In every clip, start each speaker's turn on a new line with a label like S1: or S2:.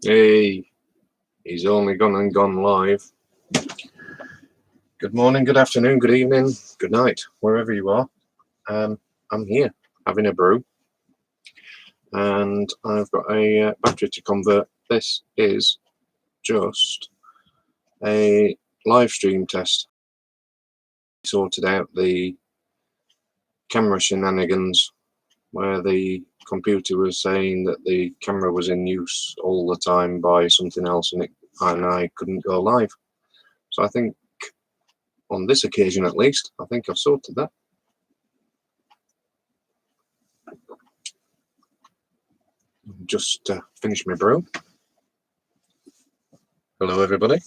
S1: Hey, he's only gone and gone live. Good morning, good afternoon, good evening, good night, wherever you are. I'm here having a brew, and I've got a battery to convert. This is just a live stream test. Sorted out the camera shenanigans where the computer was saying that the camera was in use all the time by something else, and I couldn't go live. So I think on this occasion, at least, I think I've sorted that. Just finished my brew. Hello, everybody.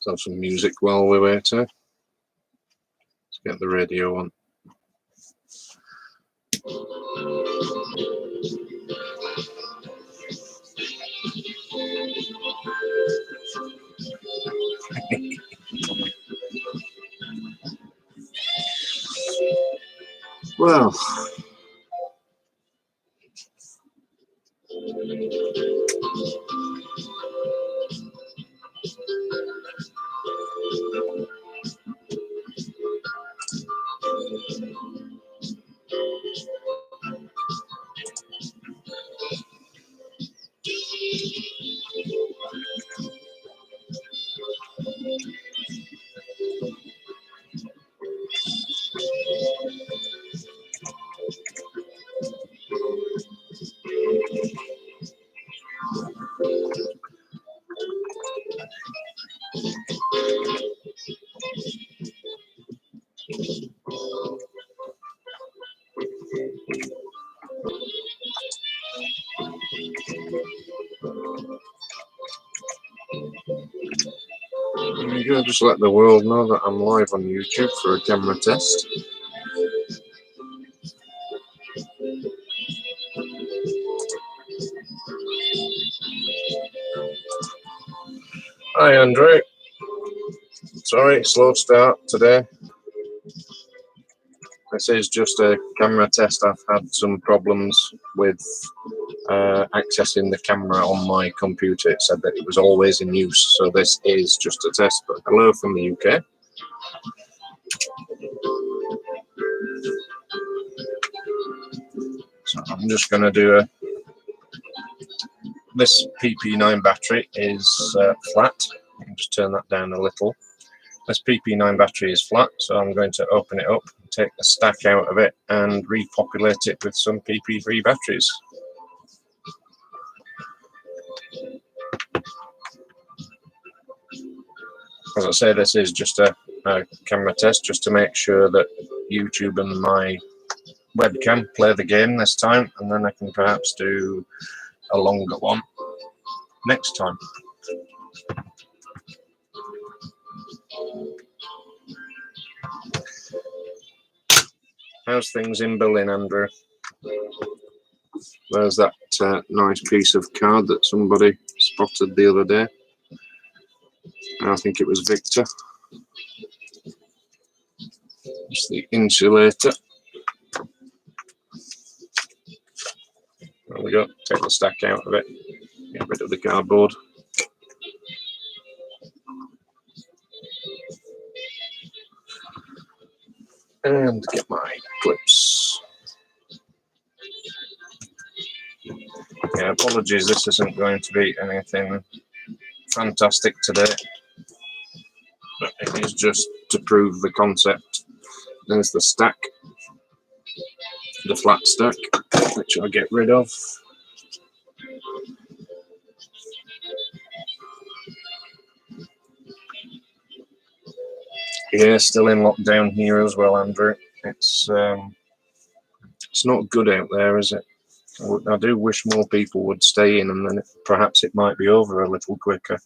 S1: Let's have some music while we wait. Let's get the radio on. Well, I'm going to just let the world know that I'm live on YouTube for a camera test. Hi, Andrew. Sorry, slow start today. This is just a camera test. I've had some problems with accessing the camera on my computer. It said that it was always in use, so this is just a test. But hello from the UK. So I'm just going to do this PP9 battery is flat. I can just turn that down a little. This PP9 battery is flat, so I'm going to open it up, take the stack out of it, and repopulate it with some PP3 batteries. As I say, this is just a camera test, just to make sure that YouTube and my webcam play the game this time, and then I can perhaps do a longer one next time. How's things in Berlin, Andrew? There's that nice piece of card that somebody spotted the other day. I think it was Victor. It's the insulator. There we go. Take the stack out of it. Get rid of the cardboard. And get my clips. Yeah, apologies, this isn't going to be anything fantastic today, but it is just to prove the concept. There's the stack, the flat stack, which I'll get rid of. Yeah, still in lockdown here as well, Andrew. It's not good out there, is it? I do wish more people would stay in, and then perhaps it might be over a little quicker.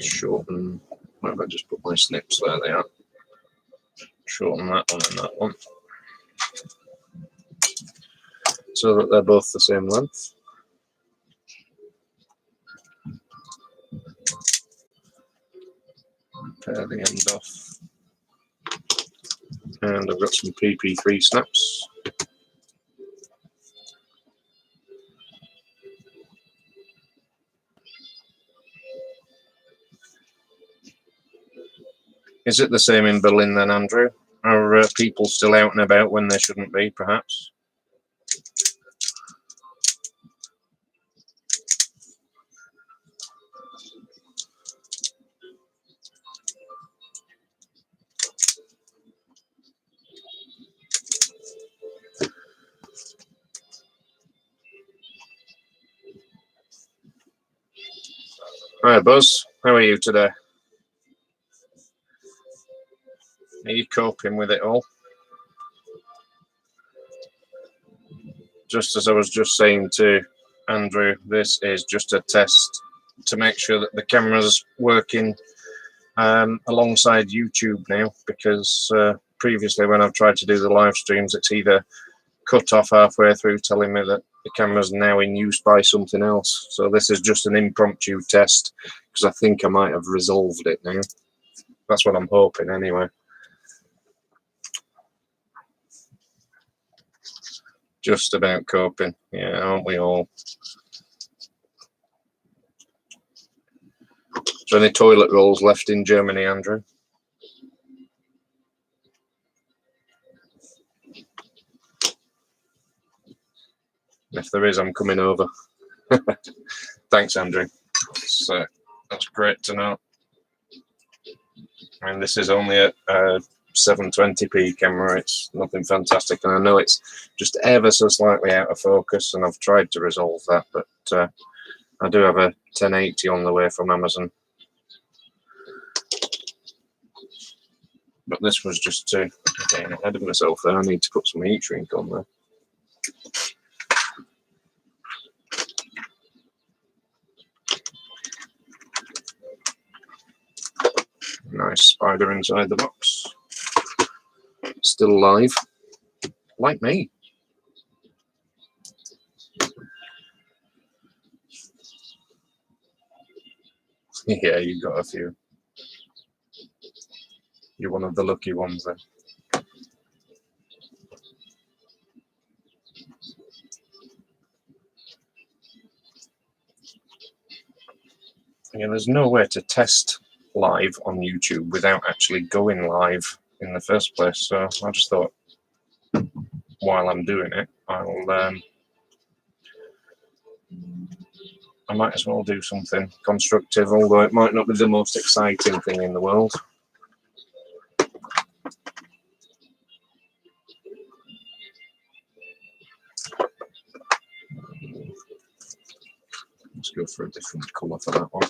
S1: Shorten. Where have I just put my snips? There they are. Shorten that one and that one, so that they're both the same length. Pare the end off. And I've got some PP3 snaps. Is it the same in Berlin then, Andrew? Are people still out and about when they shouldn't be, perhaps? Hi, Buzz. How are you today? Are you coping with it all? Just as I was just saying to Andrew, this is just a test to make sure that the camera's working alongside YouTube now, because previously when I've tried to do the live streams, it's either cut off halfway through telling me that the camera's now in use by something else. So this is just an impromptu test, because I think I might have resolved it now. That's what I'm hoping anyway. Just about coping. Yeah, aren't we all? Is there any toilet rolls left in Germany, Andrew? If there is, I'm coming over. Thanks, Andrew. That's great to know. And this is only a 720p camera. It's nothing fantastic, and I know it's just ever so slightly out of focus, and I've tried to resolve that, but I do have a 1080 on the way from Amazon. But this was just to get ahead of myself there. I need to put some heat shrink on there. Nice spider inside the box. Still alive, like me. Yeah, you got a few. You're one of the lucky ones then. Yeah, there's no way to test live on YouTube without actually going live in the first place. So I just thought, while I'm doing it, I might as well do something constructive, although it might not be the most exciting thing in the world. Let's go for a different colour for that one.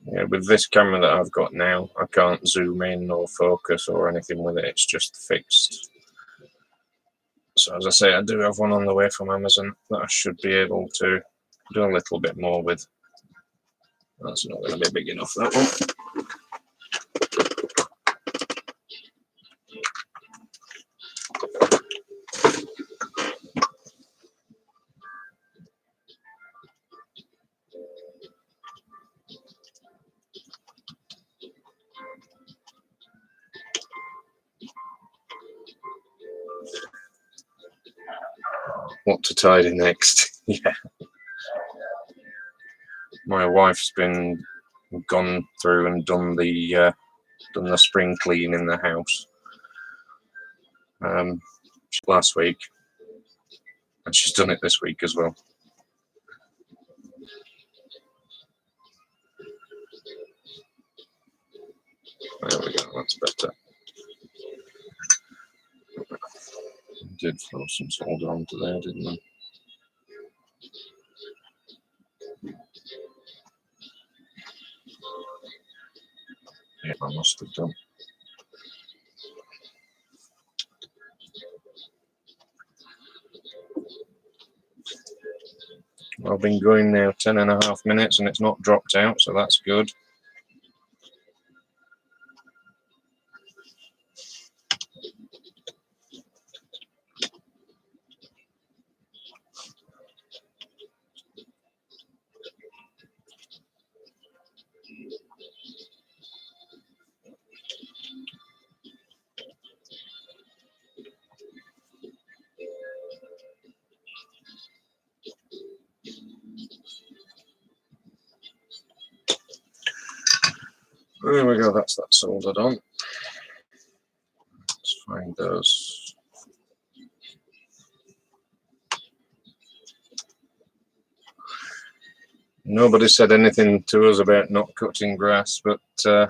S1: Yeah, with this camera that I've got now, I can't zoom in or focus or anything with it. It's just fixed. So as I say, I do have one on the way from Amazon that I should be able to do a little bit more with. That's not going to be big enough, that one. What to tidy next? Yeah. My wife's gone through and done the spring clean in the house last week, and she's done it this week as well. That's better. I did throw some solder onto there, didn't I? Yeah, I must have done. I've been going now 10.5 minutes and it's not dropped out, so that's good. There we go, that's that soldered on. Let's find those. Nobody said anything to us about not cutting grass, but there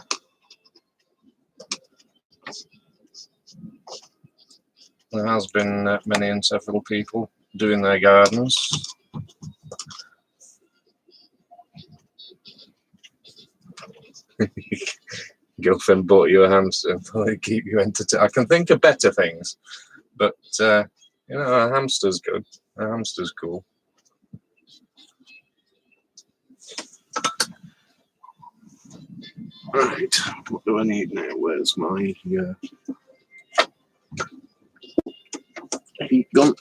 S1: has been many and several people doing their gardens. Girlfriend bought you a hamster, probably keep you entertained. I can think of better things, but you know, a hamster's good. A hamster's cool. Right, what do I need now? Where's my heat gun?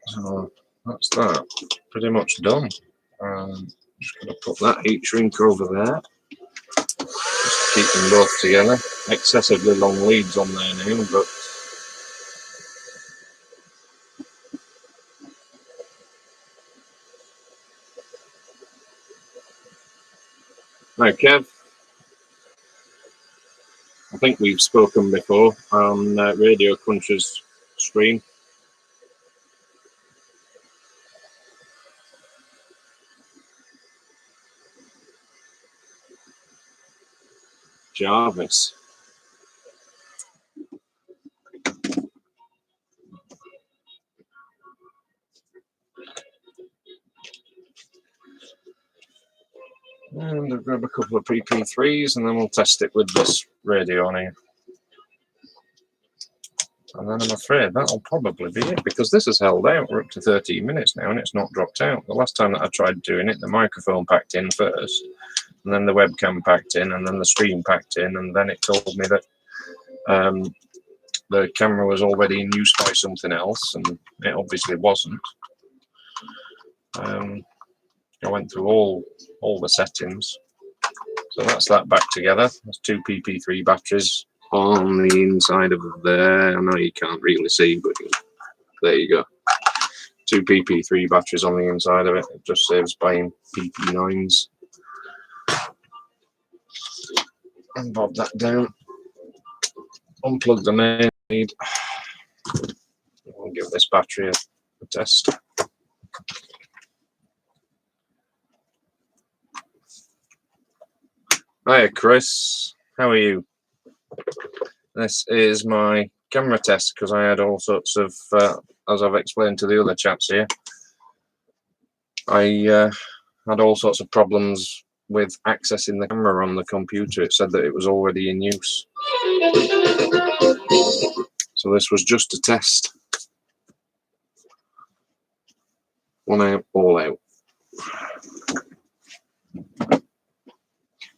S1: So that's that. Pretty much done. Just gonna put that heat shrink over there. Just keep them both together. Excessively long leads on there now, but now Kev, I think we've spoken before on Radio Cruncher's stream. Jarvis. And I'll grab a couple of PP3s and then we'll test it with this radio on here. And then I'm afraid that'll probably be it, because this has held out. We're up to 13 minutes now and it's not dropped out. The last time that I tried doing it, the microphone packed in first, and then the webcam packed in, and then the stream packed in, and then it told me that the camera was already in use by something else, and it obviously wasn't. I went through all the settings. So that's that back together. There's two PP3 batteries on the inside of there. I know you can't really see, but there you go. Two PP3 batteries on the inside of it. It just saves buying PP9s. And bob that down. Unplug the main lead. I'll give this battery a test. Hiya Chris, how are you? This is my camera test because I had all sorts of, as I've explained to the other chaps here, I had all sorts of problems with accessing the camera on the computer. It said that it was already in use. So this was just a test. One out, all out.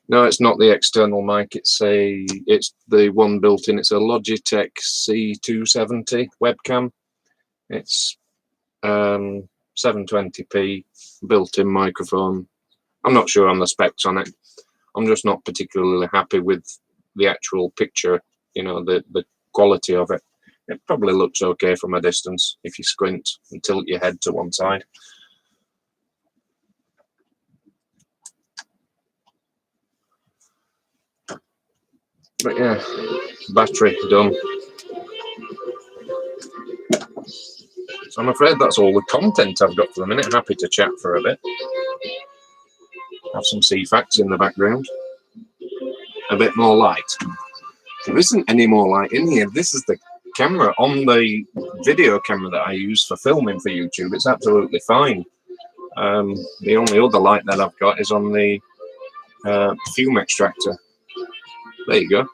S1: No, it's not the external mic. It's the one built in. It's a Logitech C270 webcam. It's 720p built-in microphone. I'm not sure on the specs on it. I'm just not particularly happy with the actual picture. You know, the quality of it. It probably looks okay from a distance if you squint and tilt your head to one side. But yeah, battery done. So I'm afraid that's all the content I've got for the minute. Happy to chat for a bit. Have some sea facts in the background. A bit more light. There isn't any more light in here. This is the camera on the video camera that I use for filming for YouTube. It's absolutely fine. The only other light that I've got is on the fume extractor. There you go.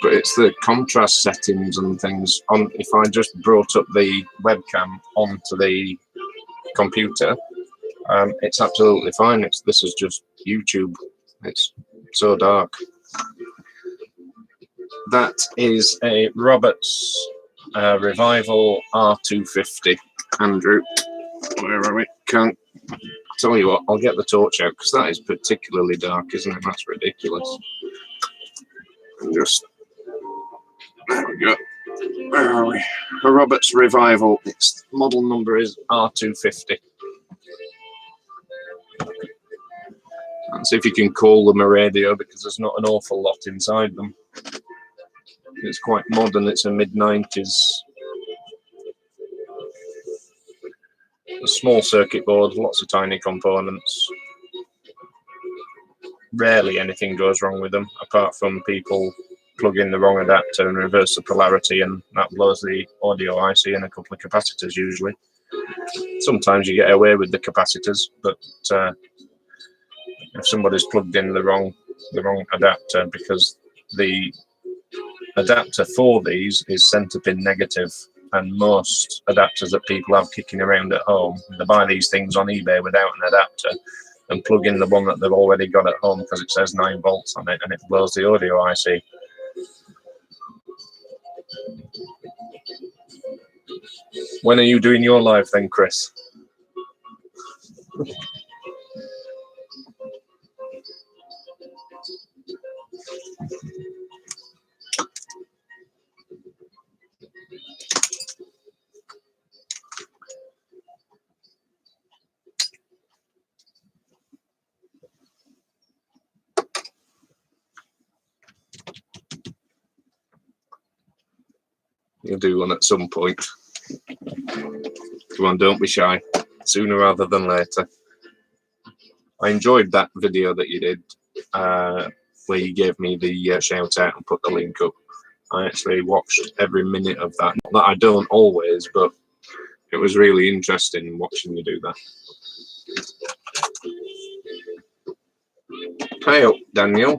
S1: But it's the contrast settings and things on. If I just brought up the webcam onto the computer, it's absolutely fine. This is just YouTube. It's so dark. That is a Roberts Revival R250. Andrew, where are we? Can't tell you what. I'll get the torch out because that is particularly dark, isn't it? That's ridiculous. And just there we go. Where are we? A Roberts Revival. Its model number is R250. And see if you can call them a radio because there's not an awful lot inside them. It's quite modern. It's a mid-90s. A small circuit board, lots of tiny components. Rarely anything goes wrong with them, apart from people plug in the wrong adapter and reverse the polarity, and that blows the audio IC and a couple of capacitors usually. Sometimes you get away with the capacitors, but if somebody's plugged in the wrong adapter, because the adapter for these is center pin negative, and most adapters that people have kicking around at home, they buy these things on eBay without an adapter and plug in the one that they've already got at home because it says 9 volts on it and it blows the audio IC. When are you doing your live then, Chris? You'll do one at some point. Come on, don't be shy. Sooner rather than later. I enjoyed that video that you did where you gave me the shout out and put the link up. I actually watched every minute of that. Not that I don't always, but it was really interesting watching you do that. Hey up, Daniel.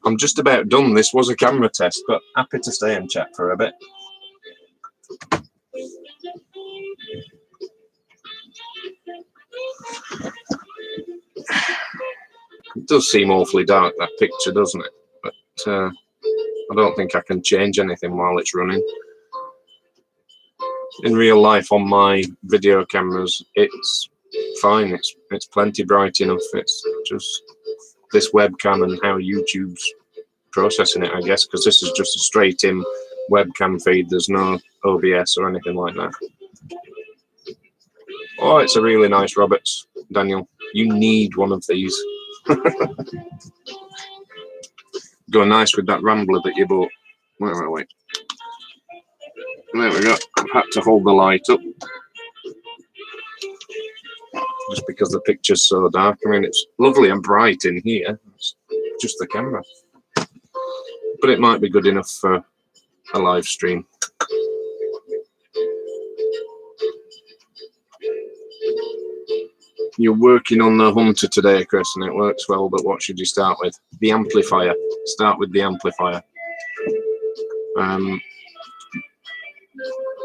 S1: I'm just about done. This was a camera test, but happy to stay and chat for a bit. It does seem awfully dark, that picture, doesn't it? But I don't think I can change anything while it's running. In real life, on my video cameras, it's fine. It's plenty bright enough. It's just this webcam and how YouTube's processing it, I guess, because this is just a straight in webcam feed. There's no OBS or anything like that. Oh, it's a really nice Roberts, Daniel. You need one of these. Go nice with that Rambler that you bought. Wait, wait, wait. There we go. I've had to hold the light up just because the picture's so dark. I mean, it's lovely and bright in here. It's just the camera. But it might be good enough for a live stream. You're working on the Hunter today, Chris, and it works well, but what should you start with? The amplifier. Start with the amplifier.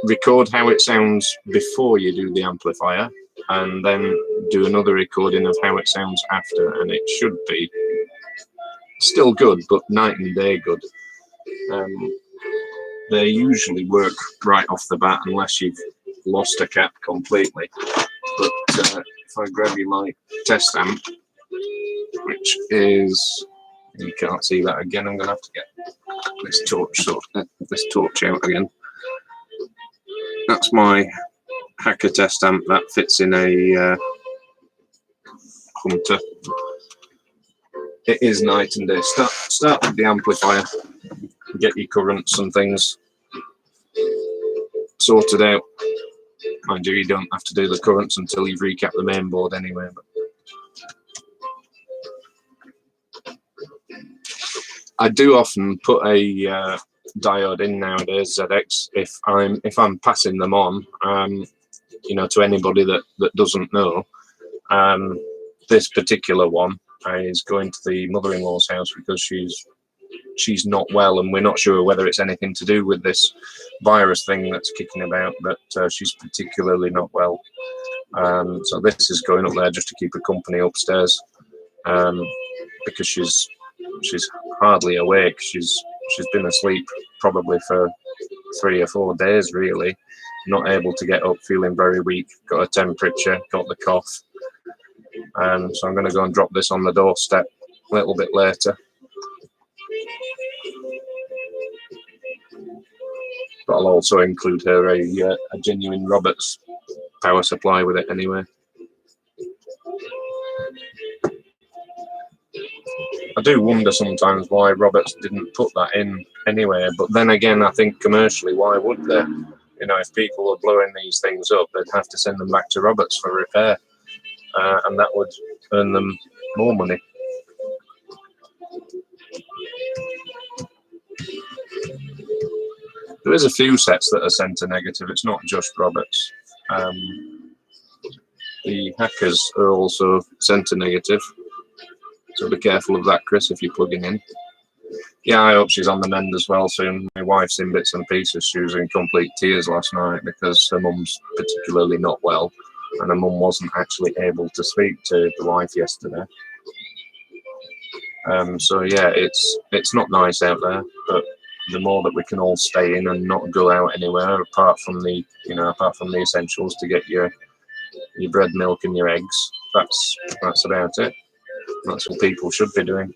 S1: Record how it sounds before you do the amplifier, and then do another recording of how it sounds after, and it should be still good, but night and day good. They usually work right off the bat unless you've lost a cap completely. But if I grab you my test amp, which is, you can't see that again, I'm going to have to get this torch out again. That's my Hacker test amp that fits in a Hunter. It is night and day. Start with the amplifier, get your currents and things sorted out. Mind you, you don't have to do the currents until you've recapped the main board anyway. But I do often put a diode in nowadays, ZX, if I'm passing them on, you know, to anybody that doesn't know. This particular one is going to the mother-in-law's house because she's not well, and we're not sure whether it's anything to do with this virus thing that's kicking about, but she's particularly not well. So this is going up there just to keep her company upstairs, because she's hardly awake. She's been asleep probably for 3 or 4 days, really, not able to get up, feeling very weak, got a temperature, got the cough. So I'm going to go and drop this on the doorstep a little bit later. But I'll also include her a genuine Roberts power supply with it anyway. I do wonder sometimes why Roberts didn't put that in anyway, but then again, I think commercially, why would they? You know, if people are blowing these things up, they'd have to send them back to Roberts for repair, and that would earn them more money. There is a few sets that are centre negative, it's not just Roberts. The hackers are also centre negative, so be careful of that, Chris, if you're plugging in. Yeah, I hope she's on the mend as well soon. My wife's in bits and pieces. She was in complete tears last night because her mum's particularly not well, and her mum wasn't actually able to speak to the wife yesterday. So yeah, it's not nice out there, but the more that we can all stay in and not go out anywhere apart from the essentials to get your bread, milk, and your eggs, that's about it. That's what people should be doing.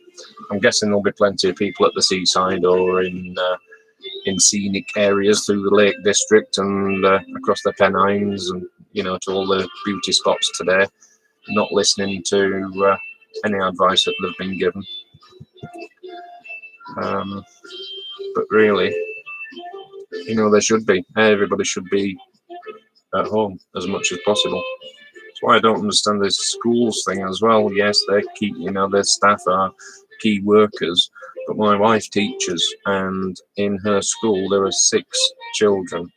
S1: I'm guessing there'll be plenty of people at the seaside or in scenic areas through the Lake District and across the Pennines, and you know, to all the beauty spots today, not listening to any advice that they've been given. But really, you know, everybody should be at home as much as possible. That's why I don't understand this schools thing as well. Yes, they're key, you know, their staff are key workers, but my wife teaches, and in her school there are 6 children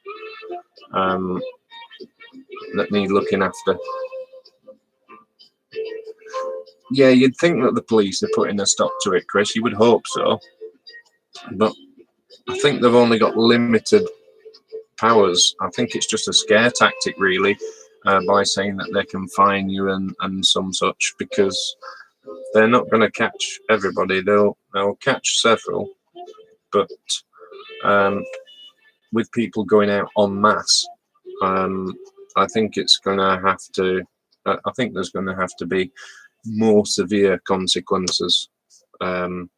S1: that need looking after. Yeah, you'd think that the police are putting a stop to it, Chris. You would hope so, but I think they've only got limited powers. I think it's just a scare tactic, really, by saying that they can fine you and some such, because they're not going to catch everybody. They'll catch several, but with people going out en masse, I think it's going to have to. I think there's going to have to be more severe consequences. You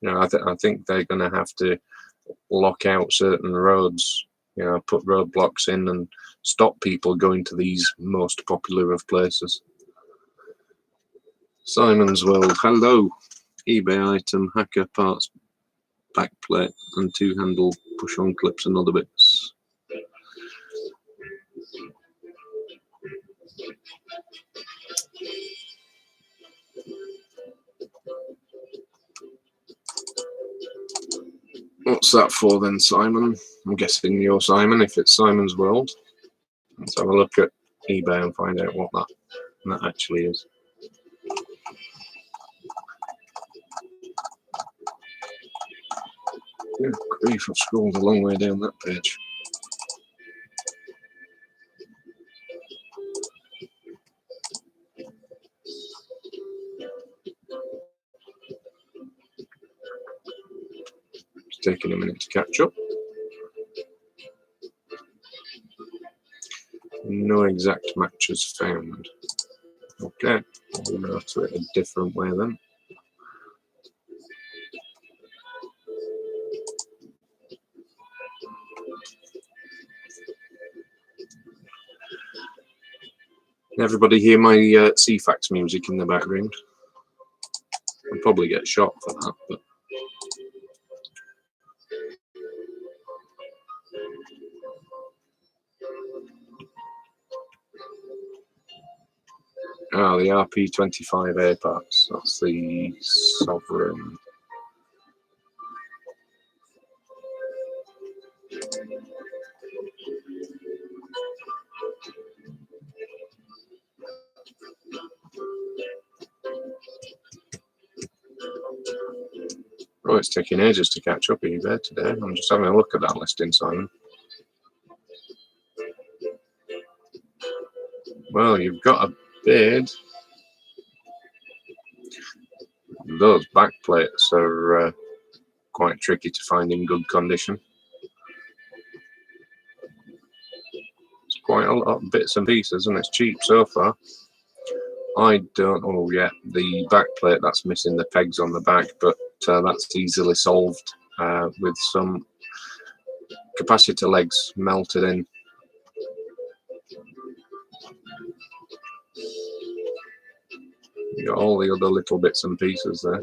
S1: know, I think they're going to have to lock out certain roads. You know, put roadblocks in and stop people going to these most popular of places. Simon's World, hello. eBay item, hacker parts, backplate, and 2-handle push-on clips and other bits. What's that for then, Simon? I'm guessing you're Simon if it's Simon's World. Let's have a look at eBay and find out what that actually is. Good grief, I've scrolled a long way down that page. It's taking a minute to catch up. No exact matches found. Okay, we'll go to it a different way then. Everybody hear my CFAX music in the background? I'll probably get shot for that, but the RP25A parts. That's the Sovereign. Oh, it's taking ages to catch up eBay today. I'm just having a look at that listing, Simon. Well, you've got a bid. Those back plates are quite tricky to find in good condition. It's quite a lot of bits and pieces, and it's cheap so far. I don't know yet the back plate that's missing the pegs on the back, but that's easily solved with some capacitor legs melted in. You got all the other little bits and pieces there.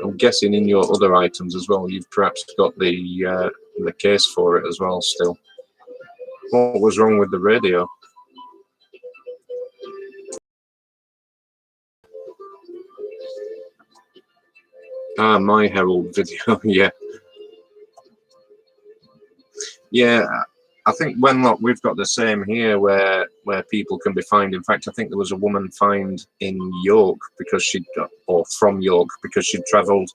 S1: I'm guessing in your other items as well, you've perhaps got the case for it as well still. What was wrong with the radio? My Herald video, yeah. Yeah, I think Wenlock, we've got the same here where people can be fined. In fact, I think there was a woman fined in York because from York because she'd travelled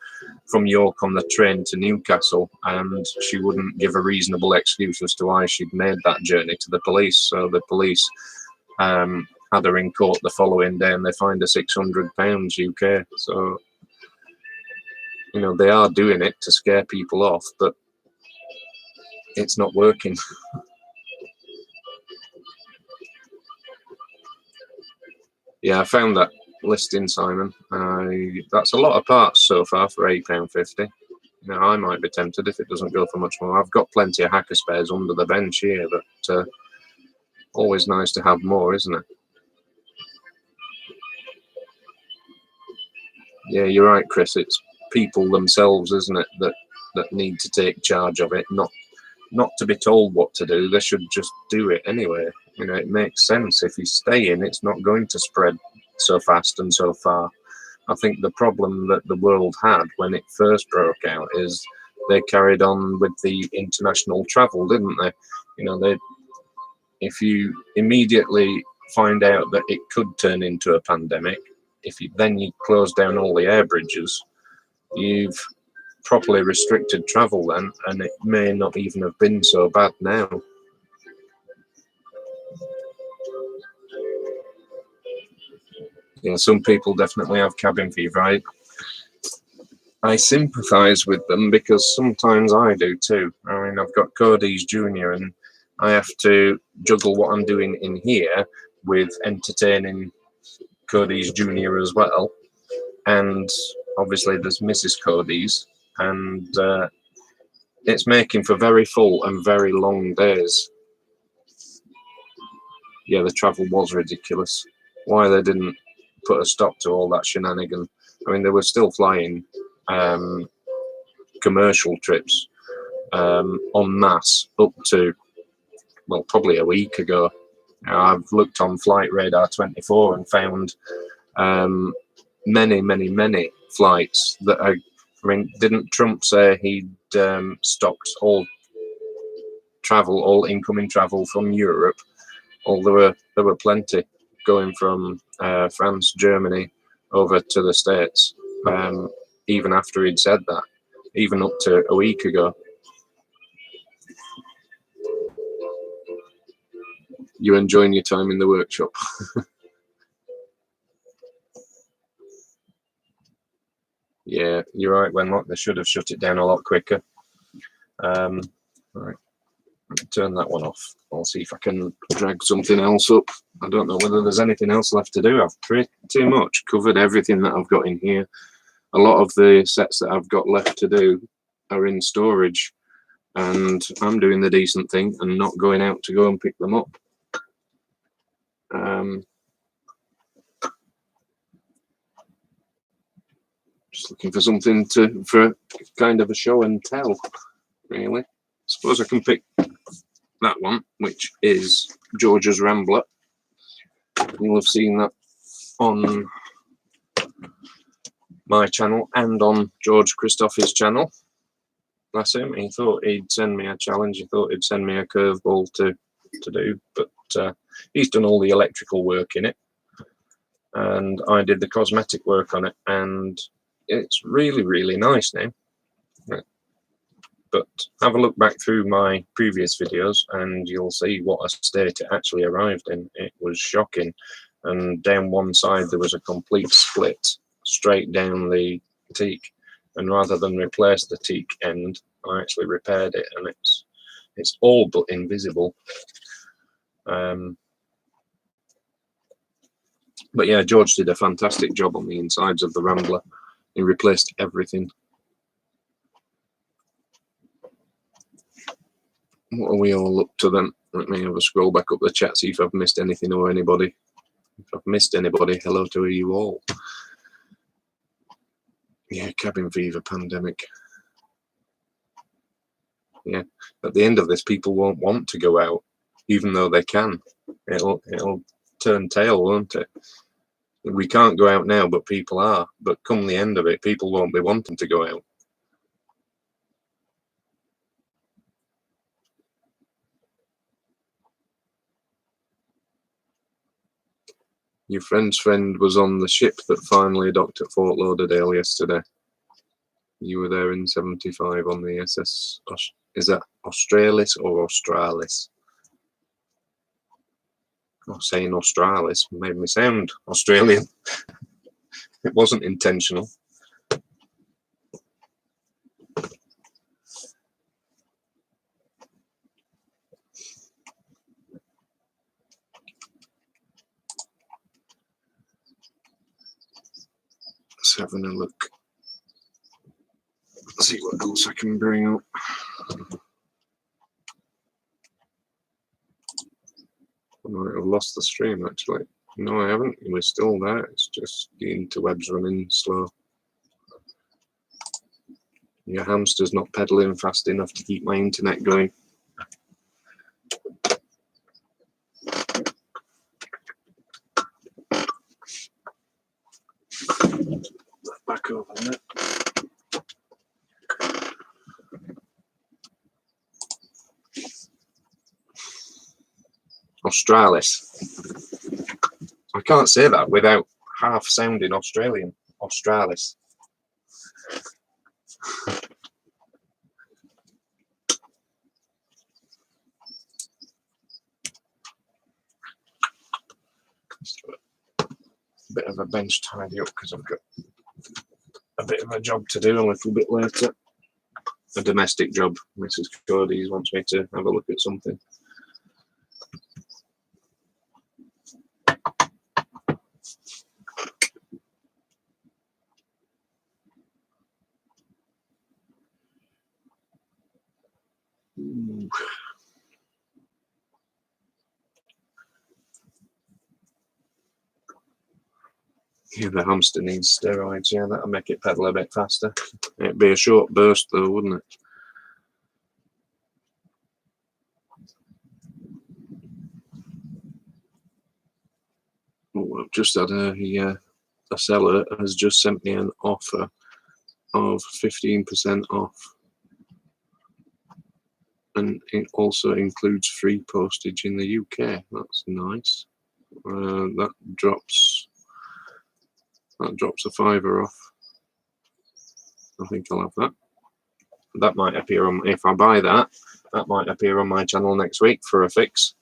S1: from York on the train to Newcastle, and she wouldn't give a reasonable excuse as to why she'd made that journey to the police. So the police had her in court the following day, and they fined her £600 UK. So, you know, they are doing it to scare people off, but it's not working. Yeah, I found that listing, Simon. That's a lot of parts so far for £8.50. You know, I might be tempted if it doesn't go for much more. I've got plenty of hacker spares under the bench here, but always nice to have more, isn't it? Yeah, you're right, Chris. It's people themselves, isn't it, that need to take charge of it, not to be told what to do. They should just do it anyway. You know, it makes sense. If you stay in, it's not going to spread so fast and so far. I think the problem that the world had when it first broke out is they carried on with the international travel, didn't they? You know, if you immediately find out that it could turn into a pandemic, then you close down all the air bridges, you've properly restricted travel then, and it may not even have been so bad now. Yeah, some people definitely have cabin fever. I sympathise with them because sometimes I do too. I mean, I've got Cody's Junior, and I have to juggle what I'm doing in here with entertaining Cody's Junior as well. And obviously there's Mrs. Cody's, and it's making for very full and very long days. Yeah, the travel was ridiculous. Why they didn't put a stop to all that shenanigan. I mean, they were still flying commercial trips en masse up to, well, probably a week ago. I've looked on Flight Radar 24 and found many flights that are, I mean, didn't Trump say he'd stopped all incoming travel from Europe? Well, there were plenty going from France, Germany over to the States, even after he'd said that, even up to a week ago. You enjoying your time in the workshop? Yeah, you're right, Wenlock. They should have shut it down a lot quicker. Right, turn that one off. I'll see if I can drag something else up. I don't know whether there's anything else left to do. I've pretty much covered everything that I've got in here. A lot of the sets that I've got left to do are in storage. and I'm doing the decent thing and not going out to go and pick them up. Just looking for something for kind of a show and tell, really. Suppose I can pick that one, which is George's Rambler. You'll have seen that on my channel and on George Christopher's channel. Bless him, he thought he'd send me a challenge, he thought he'd send me a curveball to do, but he's done all the electrical work in it, and I did the cosmetic work on it, and it's really, really nice now. But have a look back through my previous videos and you'll see what a state it actually arrived in. It was shocking, and down one side there was a complete split straight down the teak, and rather than replace the teak end, I actually repaired it, and it's all but invisible. But yeah, George did a fantastic job on the insides of the Rambler. He replaced everything. What are we all up to then? Let me have a scroll back up the chat, see if I've missed anything or anybody. If I've missed anybody, hello to you all. Yeah, cabin fever pandemic. Yeah, at the end of this, people won't want to go out, even though they can. It'll turn tail, won't it? We can't go out now, but people are. But come the end of it, people won't be wanting to go out. Your friend's friend was on the ship that finally docked at Fort Lauderdale yesterday. You were there in 75 on the SS. Is that Australis or Australis? Oh, saying Australis made me sound Australian. It wasn't intentional. Let's have a look. Let's see what else I can bring up. I might have lost the stream actually. No, I haven't. We're still there. It's just the interwebs running slow. Your hamster's not pedaling fast enough to keep my internet going. Back over there. Australis. I can't say that without half sounding Australian. Australis. A bit of a bench tidy up because I've got a bit of a job to do a little bit later. A domestic job. Mrs. Cody's wants me to have a look at something. Ooh. Yeah, the hamster needs steroids. Yeah, that'll make it pedal a bit faster. It'd be a short burst though, wouldn't it? Oh, I've just had a seller has just sent me an offer of 15% off, and it also includes free postage in the UK. That's nice. That drops a £5 off. I think I'll have that. That might appear on, if I buy that, that might appear on my channel next week for a fix.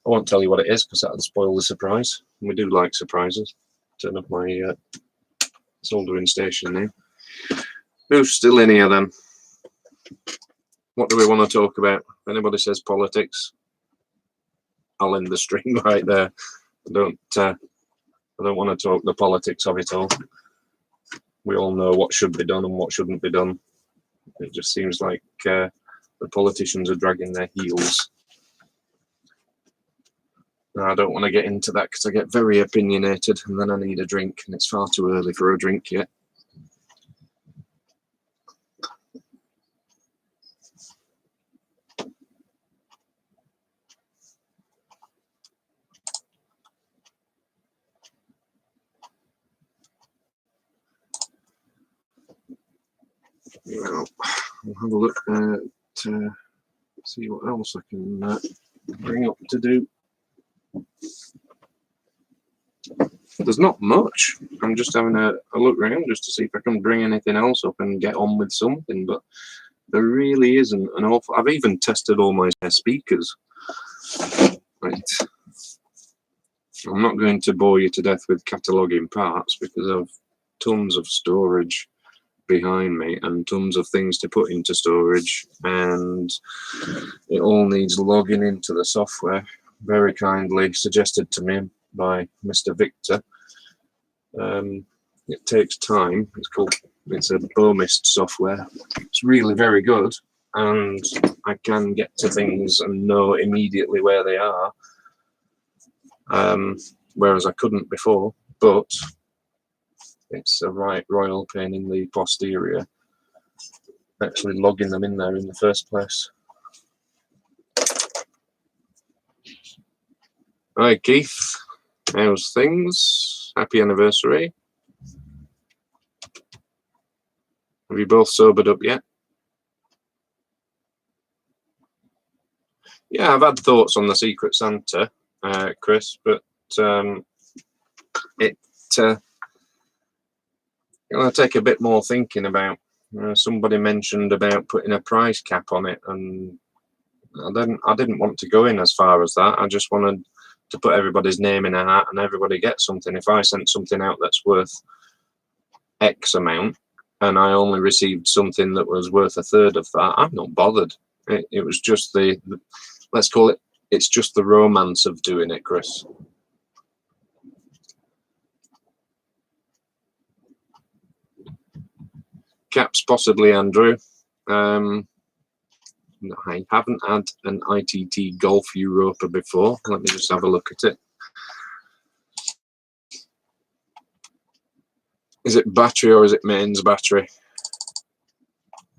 S1: I won't tell you what it is because that'll spoil the surprise. We do like surprises. Turn up my soldering station now. Who's still in here then? What do we want to talk about? If anybody says politics, I'll end the stream right there. I don't want to talk the politics of it all. We all know what should be done and what shouldn't be done. It just seems like the politicians are dragging their heels. Now, I don't want to get into that because I get very opinionated, and then I need a drink, and it's far too early for a drink yet. Now, I'll have a look at see what else I can bring up to do. There's not much. I'm just having a look around just to see if I can bring anything else up and get on with something, but there really isn't an awful. I've even tested all my speakers. Right. I'm not going to bore you to death with cataloguing parts because I've tons of storage behind me and tons of things to put into storage, and it all needs logging into the software, very kindly suggested to me by Mr. Victor. It takes time. It's a Bomist software. It's really very good, and I can get to things and know immediately where they are, whereas I couldn't before. But it's a right royal pain in the posterior actually logging them in there in the first place. Hi Keith, how's things? Happy anniversary. Have you both sobered up yet? Yeah, I've had thoughts on the Secret Santa, Chris, but it'll take a bit more thinking about. Somebody mentioned about putting a price cap on it, and I didn't want to go in as far as that. I just wanted to put everybody's name in a hat and everybody gets something. If I sent something out that's worth X amount and I only received something that was worth a third of that, I'm not bothered. It was just the let's call it, it's just the romance of doing it, Chris. Caps possibly, Andrew. I haven't had an ITT Golf Europa before. Let me just have a look at it. Is it battery or is it mains battery?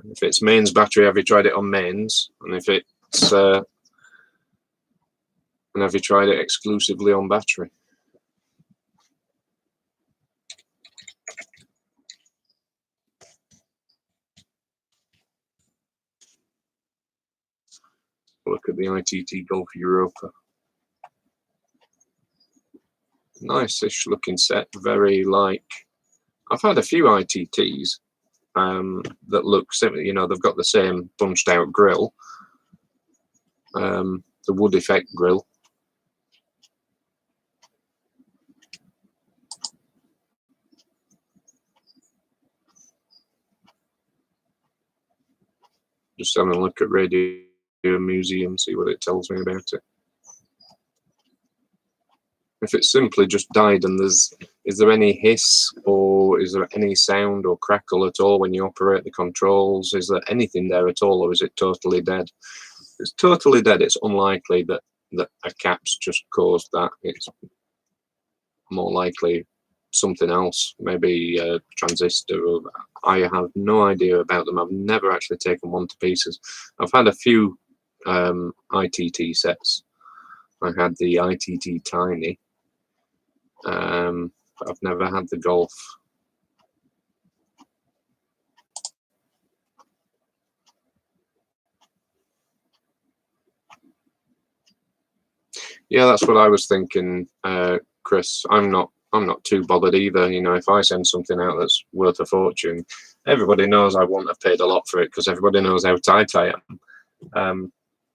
S1: If it's mains battery, have you tried it on mains? And if it's and have you tried it exclusively on battery? Look at the ITT Golf Europa. Nice-ish looking set. Very like. I've had a few ITTs that look similar. You know, they've got the same punched out grill, the wood effect grill. Just having a look at Radio Museum, see what it tells me about it. If it's simply just died and is there any hiss or is there any sound or crackle at all when you operate the controls? Is there anything there at all, or is it totally dead? If it's totally dead, it's unlikely that a cap's just caused that. It's more likely something else, maybe a transistor. I have no idea about them. I've never actually taken one to pieces. I've had a few ITT sets. I had the ITT Tiny, but I've never had the Golf. Yeah, that's what I was thinking, Chris. I'm not too bothered either. You know, if I send something out that's worth a fortune, everybody knows I won't have paid a lot for it because everybody knows how tight I am.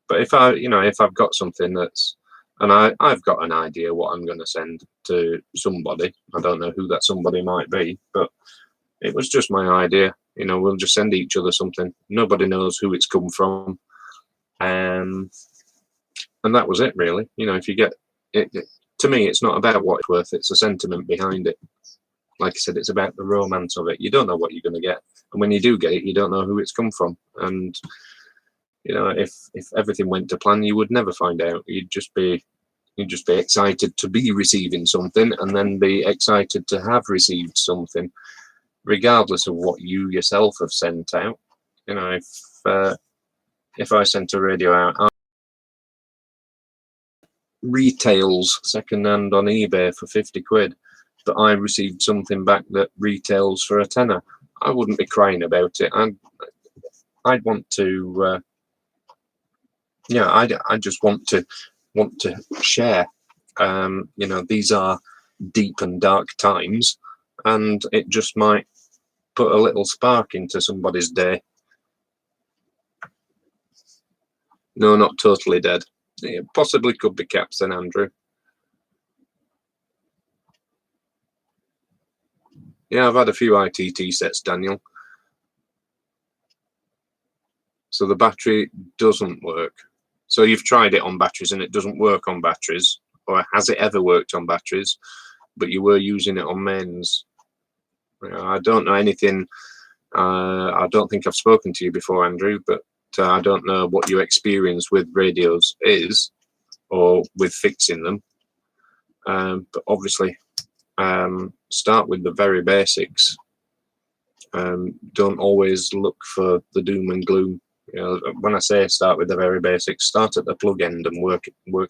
S1: But if I've got something that's, and I've got an idea what I'm going to send to somebody. I don't know who that somebody might be, but it was just my idea. You know, we'll just send each other something. Nobody knows who it's come from, and that was it, really. You know, if you get it, to me, it's not about what it's worth. It's the sentiment behind it. Like I said, it's about the romance of it. You don't know what you're going to get, and when you do get it, you don't know who it's come from. And You know, if everything went to plan, you would never find out. You'd just be excited to be receiving something, and then be excited to have received something, regardless of what you yourself have sent out. You know, if I sent a radio out, retails second-hand on eBay for 50 quid, but I received something back that retails for a tenner, I wouldn't be crying about it. I'd want to, yeah, I just want to share. You know, these are deep and dark times, and it just might put a little spark into somebody's day. No, not totally dead. It possibly could be caps then, Andrew. Yeah, I've had a few ITT sets, Daniel. So the battery doesn't work. So you've tried it on batteries and it doesn't work on batteries, or has it ever worked on batteries? But you were using it on mains. I don't know anything. I don't think I've spoken to you before, Andrew, but I don't know what your experience with radios is, or with fixing them. But obviously, start with the very basics. Don't always look for the doom and gloom. You know, when I say start with the very basics, start at the plug end and work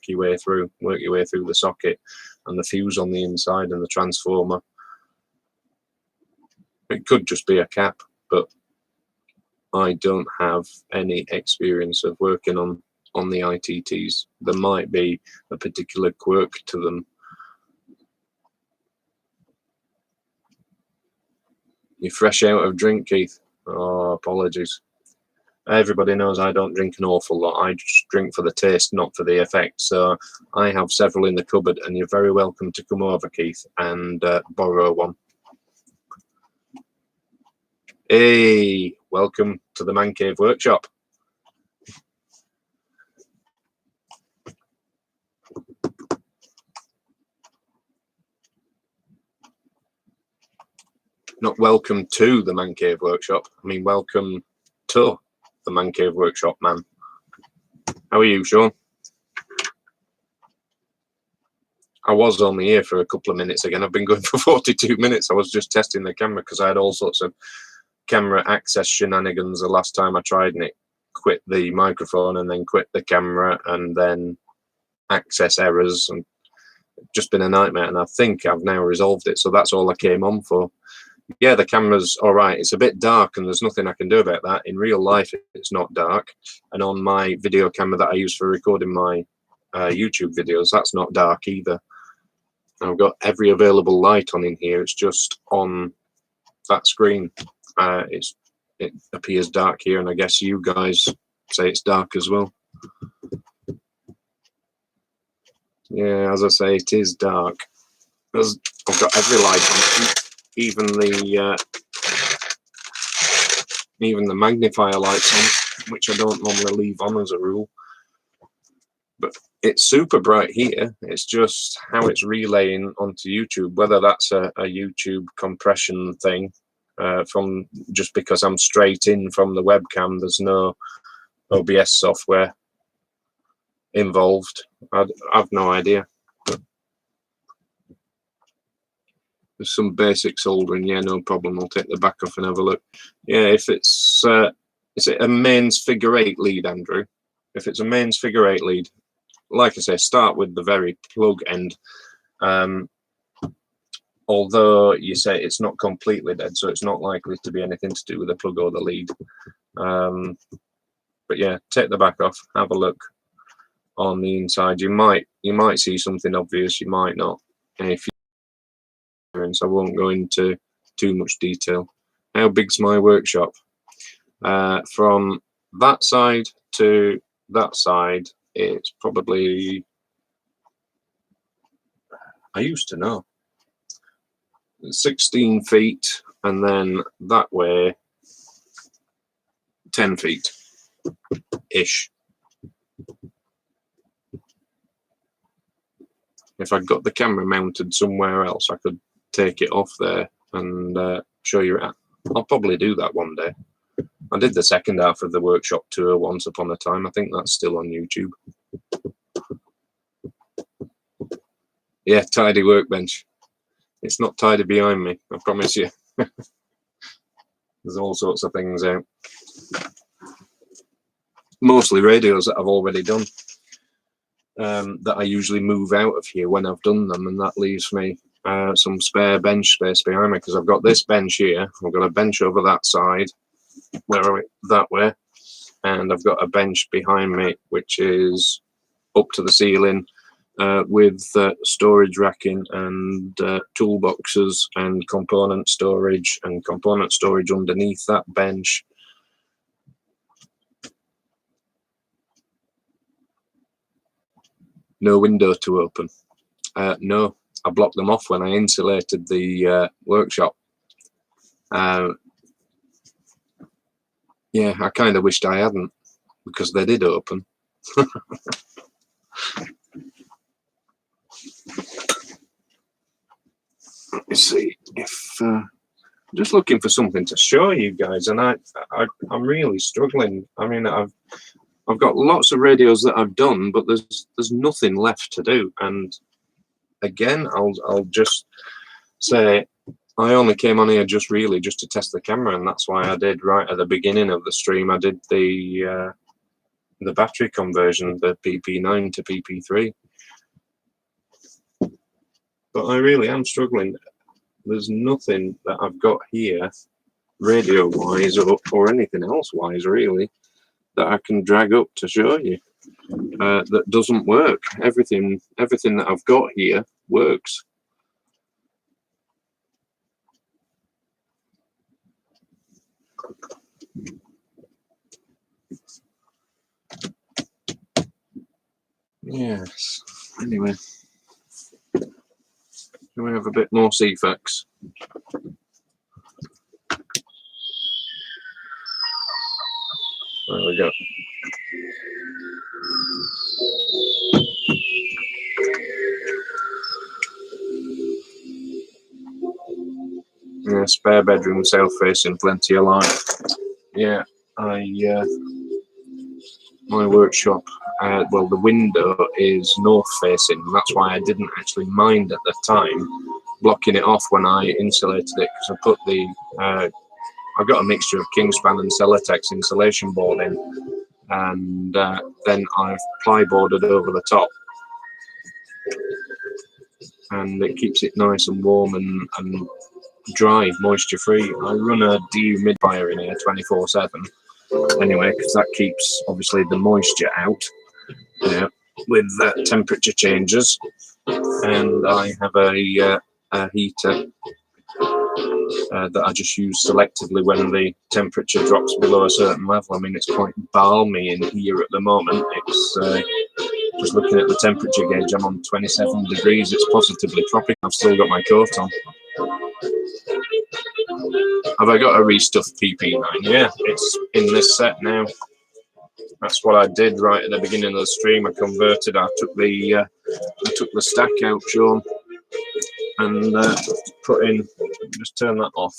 S1: your way through the socket and the fuse on the inside and the transformer. It could just be a cap, but I don't have any experience of working on the ITTs. There might be a particular quirk to them. You're fresh out of drink, Keith. Oh, apologies. Everybody knows I don't drink an awful lot. I just drink for the taste, not for the effect. So I have several in the cupboard, and you're very welcome to come over, Keith, and borrow one. Hey, welcome to the Man Cave Workshop. Not welcome to the Man Cave Workshop. I mean, welcome to the Man Cave Workshop, man. How are you, Sean? I was only here for a couple of minutes again. I've been going for 42 minutes. I was just testing the camera because I had all sorts of camera access shenanigans the last time I tried, and it quit the microphone and then quit the camera and then access errors, and just been a nightmare. And I think I've now resolved it, so that's all I came on for. Yeah, the camera's all right. It's a bit dark and there's nothing I can do about that. In real life, it's not dark. And on my video camera that I use for recording my YouTube videos, that's not dark either. I've got every available light on in here. It's just on that screen. It appears dark here, and I guess you guys say it's dark as well. Yeah, as I say, it is dark. I've got every light on, even the magnifier lights on, which I don't normally leave on as a rule. But it's super bright here. It's just how it's relaying onto YouTube, whether that's a YouTube compression thing from just because I'm straight in from the webcam. There's no OBS software involved. I've no idea. But there's some basic soldering. Yeah, no problem. I'll take the back off and have a look. Yeah, if it's is it a mains figure 8 lead, Andrew? If it's a mains figure 8 lead, like I say, start with the very plug end. Although you say it's not completely dead, so it's not likely to be anything to do with the plug or the lead. But yeah, take the back off, have a look on the inside. You might see something obvious, you might not. And if you, I won't go into too much detail. How big's my workshop? From that side to that side, it's probably, I used to know, 16 feet, and then that way 10 feet ish. If I got the camera mounted somewhere else, I could take it off there and show you. I'll probably do that one day. I did the second half of the workshop tour once upon a time. I think that's still on YouTube. Yeah, tidy workbench. It's not tidy behind me, I promise you. There's all sorts of things out. Mostly radios that I've already done. That I usually move out of here when I've done them, and that leaves me some spare bench space behind me, because I've got this bench here. I've got a bench over that side, that way, and I've got a bench behind me which is up to the ceiling, with storage racking and toolboxes and component storage underneath that bench. No window to open. No, I blocked them off when I insulated the workshop. Yeah, I kind of wished I hadn't, because they did open. Let me see if I'm just looking for something to show you guys, and I'm really struggling. I mean, I've got lots of radios that I've done, but there's nothing left to do. And again, I'll just say I only came on here just to test the camera, and that's why I did right at the beginning of the stream. I did the battery conversion, the PP9 to PP3. But I really am struggling. There's nothing that I've got here, radio-wise or anything else-wise, really, that I can drag up to show you that doesn't work. Everything that I've got here works. Yes. Anyway, do we have a bit more CFX? There we go. Yeah, spare bedroom, south facing, plenty of light. Yeah, my workshop, well, the window is north facing. That's why I didn't actually mind at the time blocking it off when I insulated it, because I put I've got a mixture of Kingspan and Celotex insulation board in, and then I've plyboarded over the top, and it keeps it nice and warm and dry, moisture free. I run a dehumidifier in here 24/7 anyway, because that keeps obviously the moisture out with temperature changes. And I have a heater that I just use selectively when the temperature drops below a certain level. I mean, it's quite balmy in here at the moment. It's just looking at the temperature gauge, I'm on 27 degrees. It's positively tropical. I've still got my coat on. Have I got a restuffed PP9? Yeah, it's in this set now. That's what I did right at the beginning of the stream. I converted. I took the stack out, Sean, and put in. Just turn that off.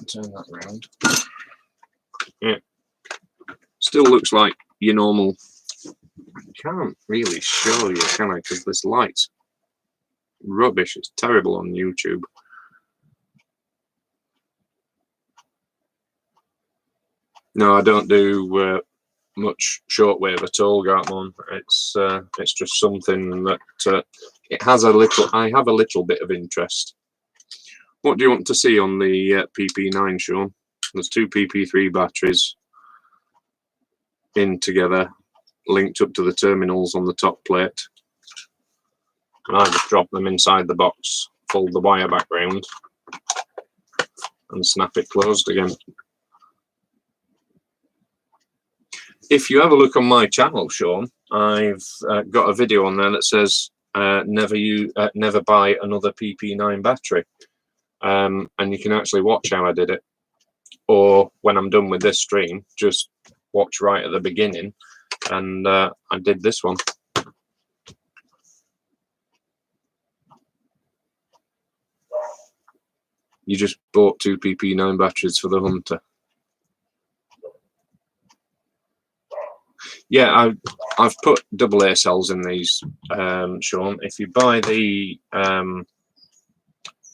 S1: Turn that round. Yeah, still looks like your normal. I can't really show you, can I? Because this light's rubbish. It's terrible on YouTube. No, I don't do much shortwave at all, Gartmon. It's just something that it has a little. I have a little bit of interest. What do you want to see on the PP9, Sean? There's two PP3 batteries in together, linked up to the terminals on the top plate. And I just drop them inside the box, fold the wire back round, and snap it closed again. If you have a look on my channel, Sean, I've got a video on there that says never buy another PP9 battery. And you can actually watch how I did it, or when I'm done with this stream, just watch right at the beginning and I did this one. You just bought 2 PP9 batteries for the Hunter. Yeah, I've put AA cells in these, Sean. If you buy the AA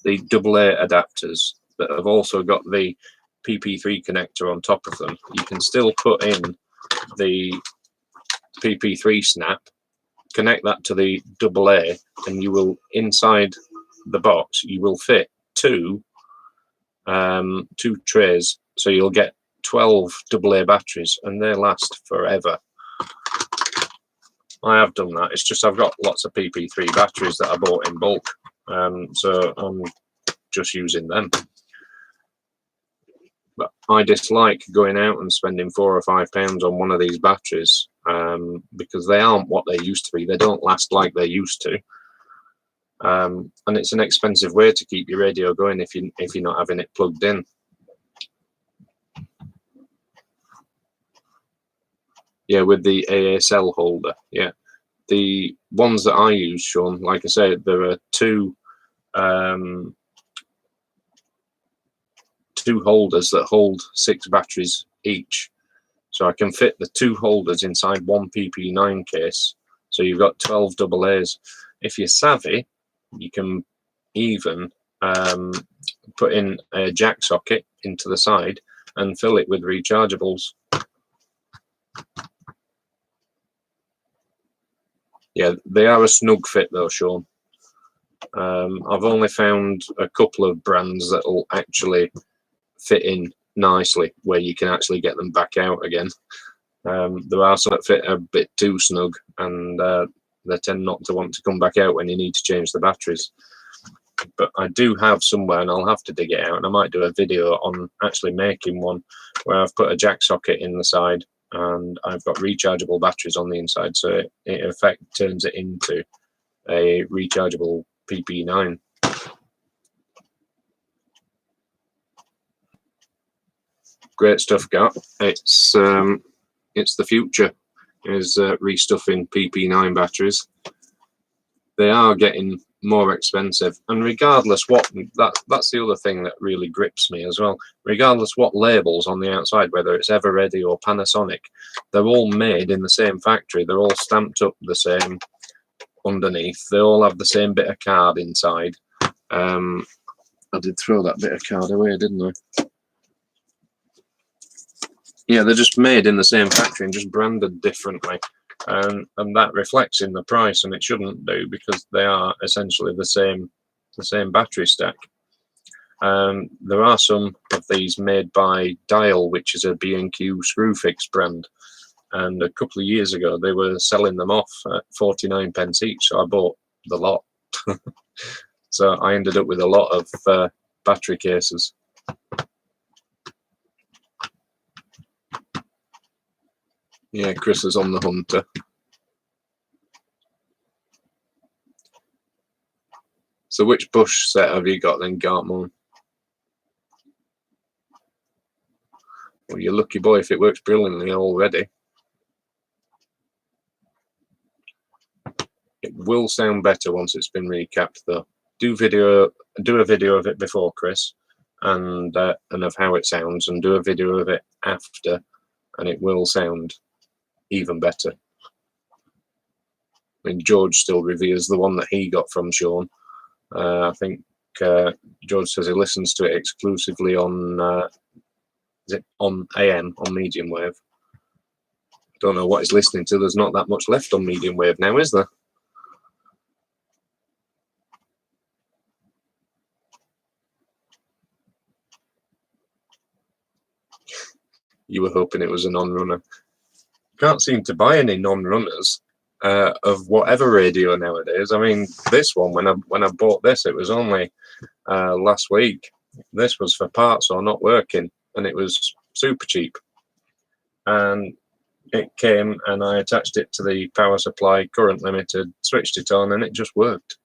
S1: adapters that have also got the PP3 connector on top of them, you can still put in the PP3 snap, connect that to the AA, and you will, inside the box, you will fit two trays, so you'll get 12 AA batteries, and they last forever. I have done that. It's just I've got lots of PP3 batteries that I bought in bulk, so I'm just using them. But I dislike going out and spending £4 or £5 on one of these batteries, because they aren't what they used to be. They don't last like they used to, and it's an expensive way to keep your radio going if you're not having it plugged in. Yeah, with the AA cell holder. Yeah, the ones that I use, Sean, like I said, there are two holders that hold 6 batteries each, so I can fit the 2 holders inside one PP9 case, so you've got 12 AA's. If you're savvy, you can even put in a jack socket into the side and fill it with rechargeables. Yeah, they are a snug fit though, Sean. I've only found a couple of brands that will actually fit in nicely, where you can actually get them back out again. There are some that fit a bit too snug, and they tend not to want to come back out when you need to change the batteries. But I do have somewhere, and I'll have to dig it out, and I might do a video on actually making one where I've put a jack socket in the side and I've got rechargeable batteries on the inside, so it in effect turns it into a rechargeable PP9. Great stuff, Gat. It's the future, is restuffing PP9 batteries. They are getting more expensive, and regardless what, that's the other thing that really grips me as well. Regardless what labels on the outside, whether it's Eveready or Panasonic, they're all made in the same factory. They're all stamped up the same underneath. They all have the same bit of card inside. I did throw that bit of card away, didn't I? Yeah, they're just made in the same factory and just branded differently. And that reflects in the price, and it shouldn't do, because they are essentially the same battery stack. There are some of these made by Dial, which is a B&Q Screwfix brand, and a couple of years ago they were selling them off at 49p each, so I bought the lot. So I ended up with a lot of battery cases. Yeah, Chris is on the Hunter. So which Bush set have you got then, Gartmore? Well, you're lucky boy if it works brilliantly already. It will sound better once it's been recapped though. Do a video of it before, Chris, and of how it sounds, and do a video of it after, and it will sound even better. I mean, George still reveres the one that he got from Sean. I think George says he listens to it exclusively on is it on AM, on medium wave. Don't know what he's listening to. There's not that much left on medium wave now, is there? You were hoping it was a non-runner. Can't seem to buy any non-runners of whatever radio nowadays. I mean, this one, when I bought this, it was only last week. This was for parts or not working, and it was super cheap. And it came, and I attached it to the power supply, current limited, switched it on, and it just worked.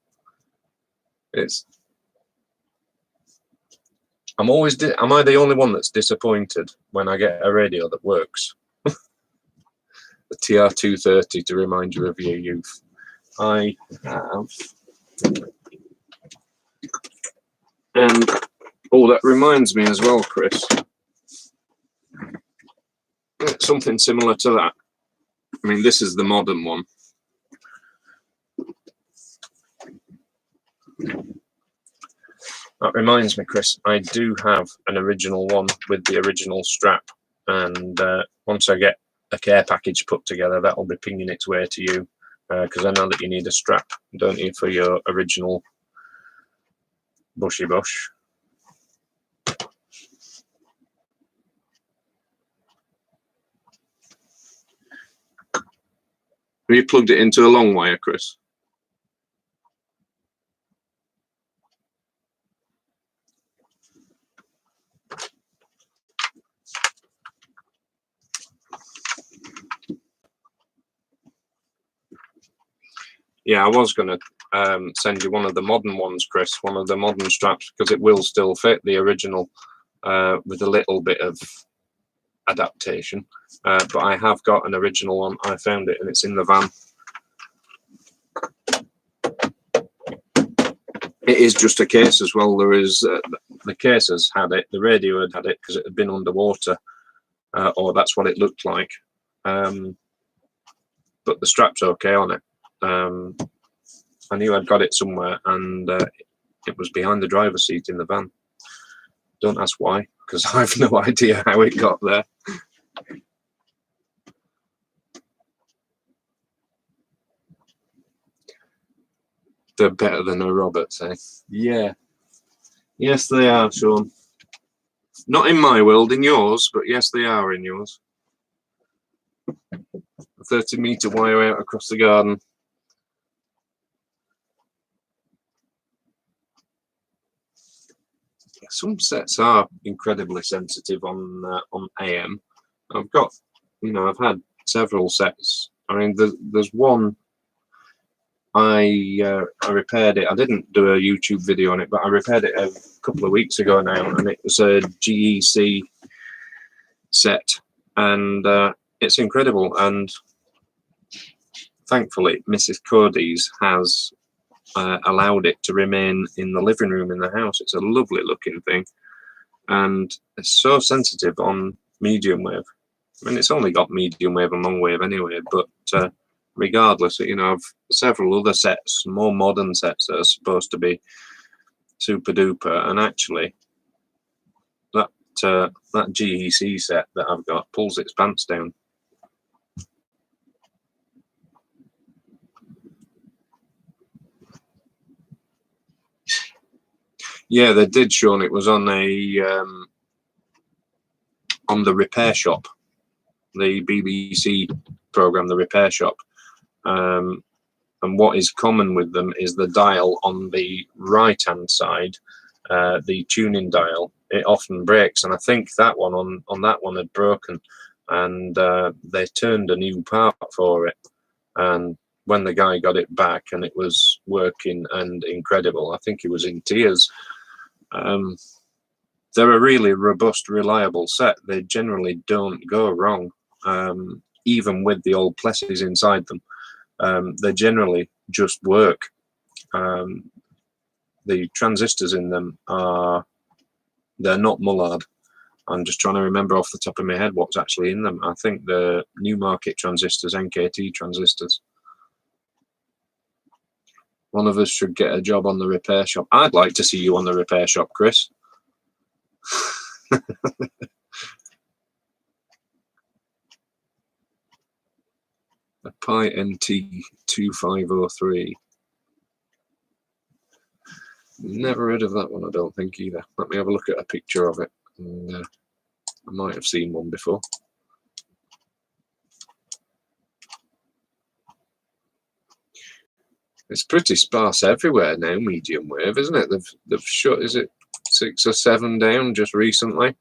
S1: Am I the only one that's disappointed when I get a radio that works? the TR230 to remind you of your youth. I have, and oh, that reminds me as well, Chris, something similar to that. I mean, this is the modern one. That reminds me, Chris, I do have an original one with the original strap, and once I get a care package put together, that'll be pinging its way to you, because I know that you need a strap, don't you, for your original bushy bush. Have you plugged it into a long wire, Chris? Yeah, I was going to send you one of the modern ones, Chris, one of the modern straps, because it will still fit the original with a little bit of adaptation. But I have got an original one. I found it and it's in the van. It is just a case as well. There is the case has had it, the radio had it because it had been underwater, or that's what it looked like. But the strap's okay on it. I knew I'd got it somewhere, and it was behind the driver's seat in the van. Don't ask why, because I have no idea how it got there. They're better than a Roberts, eh? Yeah. Yes, they are, Sean. Not in my world, in yours, but yes, they are in yours. A 30-metre wire out across the garden. Some sets are incredibly sensitive on AM. I've got, you know, I've had several sets. I mean, there's one. I repaired it. I didn't do a YouTube video on it, but I repaired it a couple of weeks ago now, and it was a GEC set, and it's incredible. And thankfully, Mrs. Cody's has allowed it to remain in the living room in the house. It's a lovely looking thing, and it's so sensitive on medium wave. I mean, it's only got medium wave and long wave anyway, but regardless, you know, I've several other sets, more modern sets that are supposed to be super duper, and actually that GEC set that I've got pulls its pants down. Yeah, they did, Sean. It was on the Repair Shop, the BBC program, The Repair Shop. And what is common with them is the dial on the right-hand side, the tuning dial. It often breaks, and I think that one on that one had broken, and they turned a new part for it. And when the guy got it back and it was working and incredible, I think he was in tears. They're a really robust, reliable set. They generally don't go wrong, even with the old plessies inside them. They generally just work. The transistors in them they're not Mullard. I'm just trying to remember off the top of my head what's actually in them. I think the Newmarket transistors, NKT transistors. One of us should get a job on the Repair Shop. I'd like to see you on the Repair Shop, Chris. A Pi NT 2503. Never heard of that one, I don't think either. Let me have a look at a picture of it. And, I might have seen one before. It's pretty sparse everywhere now, medium wave, isn't it? They've shut, is it 6 or 7 down just recently?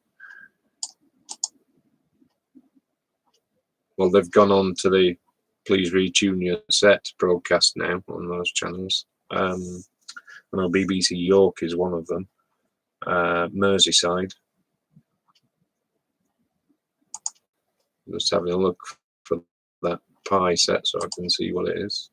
S1: Well, they've gone on to the Please Retune Your Set broadcast now on those channels. I know BBC York is one of them. Merseyside. Just having a look for that pie set so I can see what it is.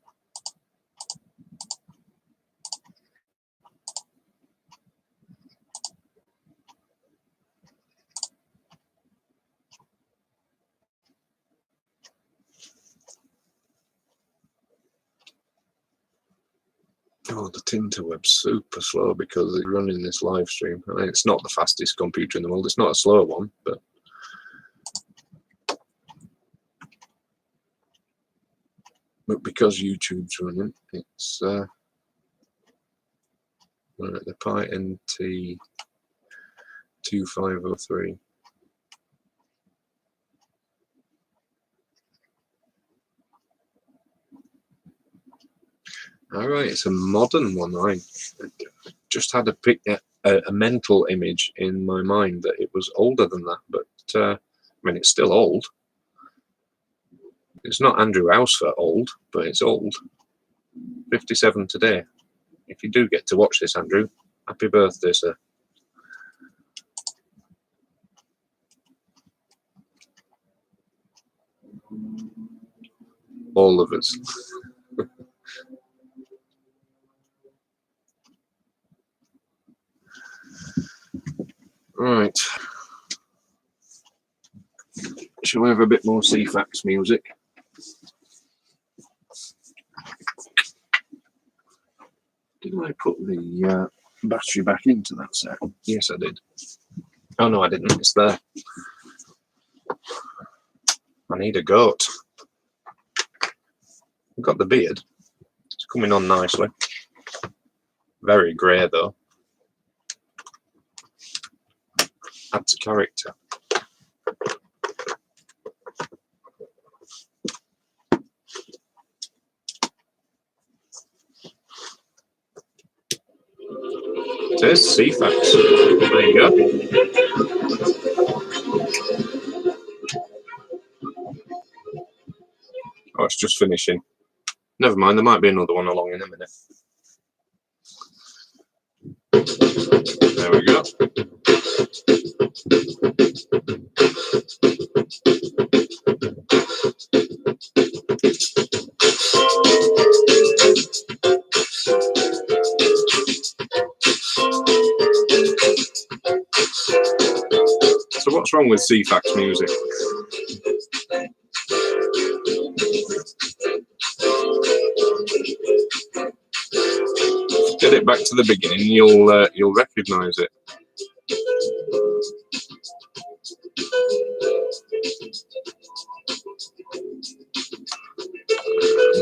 S1: Oh, the Tinterweb's super slow because it's running this live stream. I mean, it's not the fastest computer in the world. It's not a slow one, but because YouTube's running, it's we're at the Pi NT 2503. All right, it's a modern one. I just had a mental image in my mind that it was older than that, but I mean, it's still old. It's not Andrew House for old, but it's old. 57 today. If you do get to watch this, Andrew, happy birthday, sir. All of us. Right. Shall we have a bit more CFAX music? Did I put the battery back into that set? Yes, I did. Oh, no, I didn't. It's there. I need a goat. I've got the beard. It's coming on nicely. Very grey, though. Adds character. It is CFAX. There you go. Oh, it's just finishing. Never mind, there might be another one along in a minute. There we go. So what's wrong with CFAX music? Get it back to the beginning, you'll recognise it.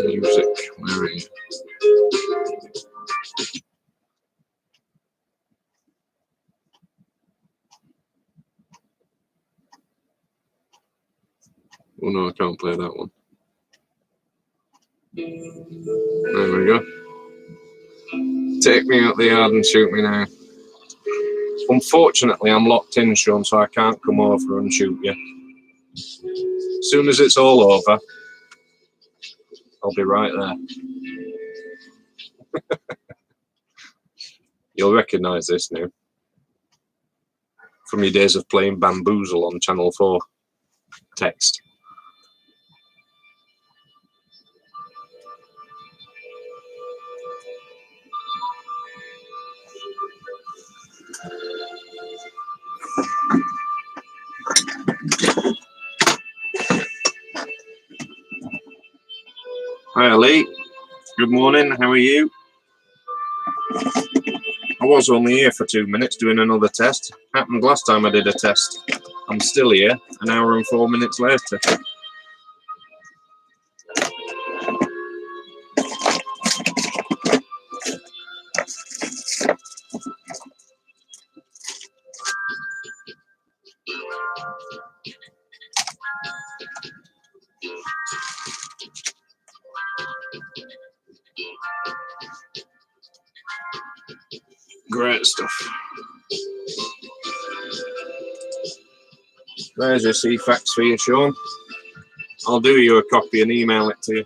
S1: Music, where are you? Oh no, I can't play that one. There we go. Take me out the yard and shoot me now. Unfortunately, I'm locked in, Sean, so I can't come over and shoot you. As soon as it's all over, I'll be right there. You'll recognise this now from your days of playing Bamboozle on Channel 4 text. Hi, Ali. Good morning. How are you? I was only here for 2 minutes doing another test. Happened last time I did a test. I'm still here, an hour and 4 minutes later. Great stuff. There's your CFAX for you, Sean. I'll do you a copy and email it to you.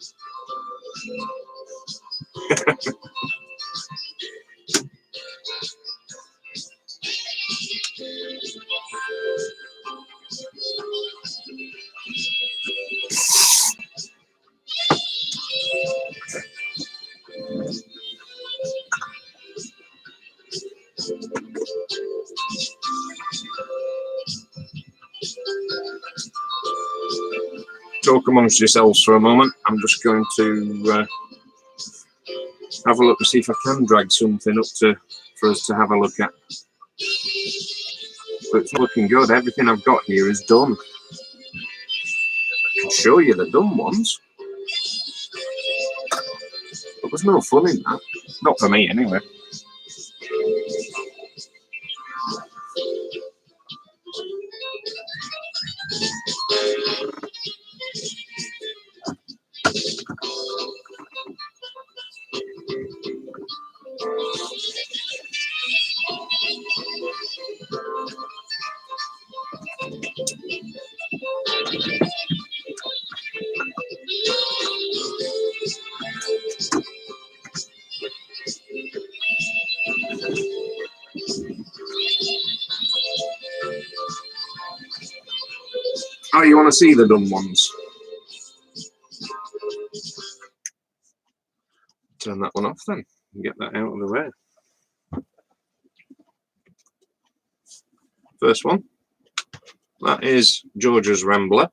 S1: talk amongst yourselves for a moment. I'm just going to have a look and see if I can drag something up for us to have a look at. But it's looking good. Everything I've got here is done. I can show you the done ones. But there's no fun in that. Not for me, anyway. Oh, you want to see the done ones? Turn that one off then and get that out of the way. First one, that is George's Rambler.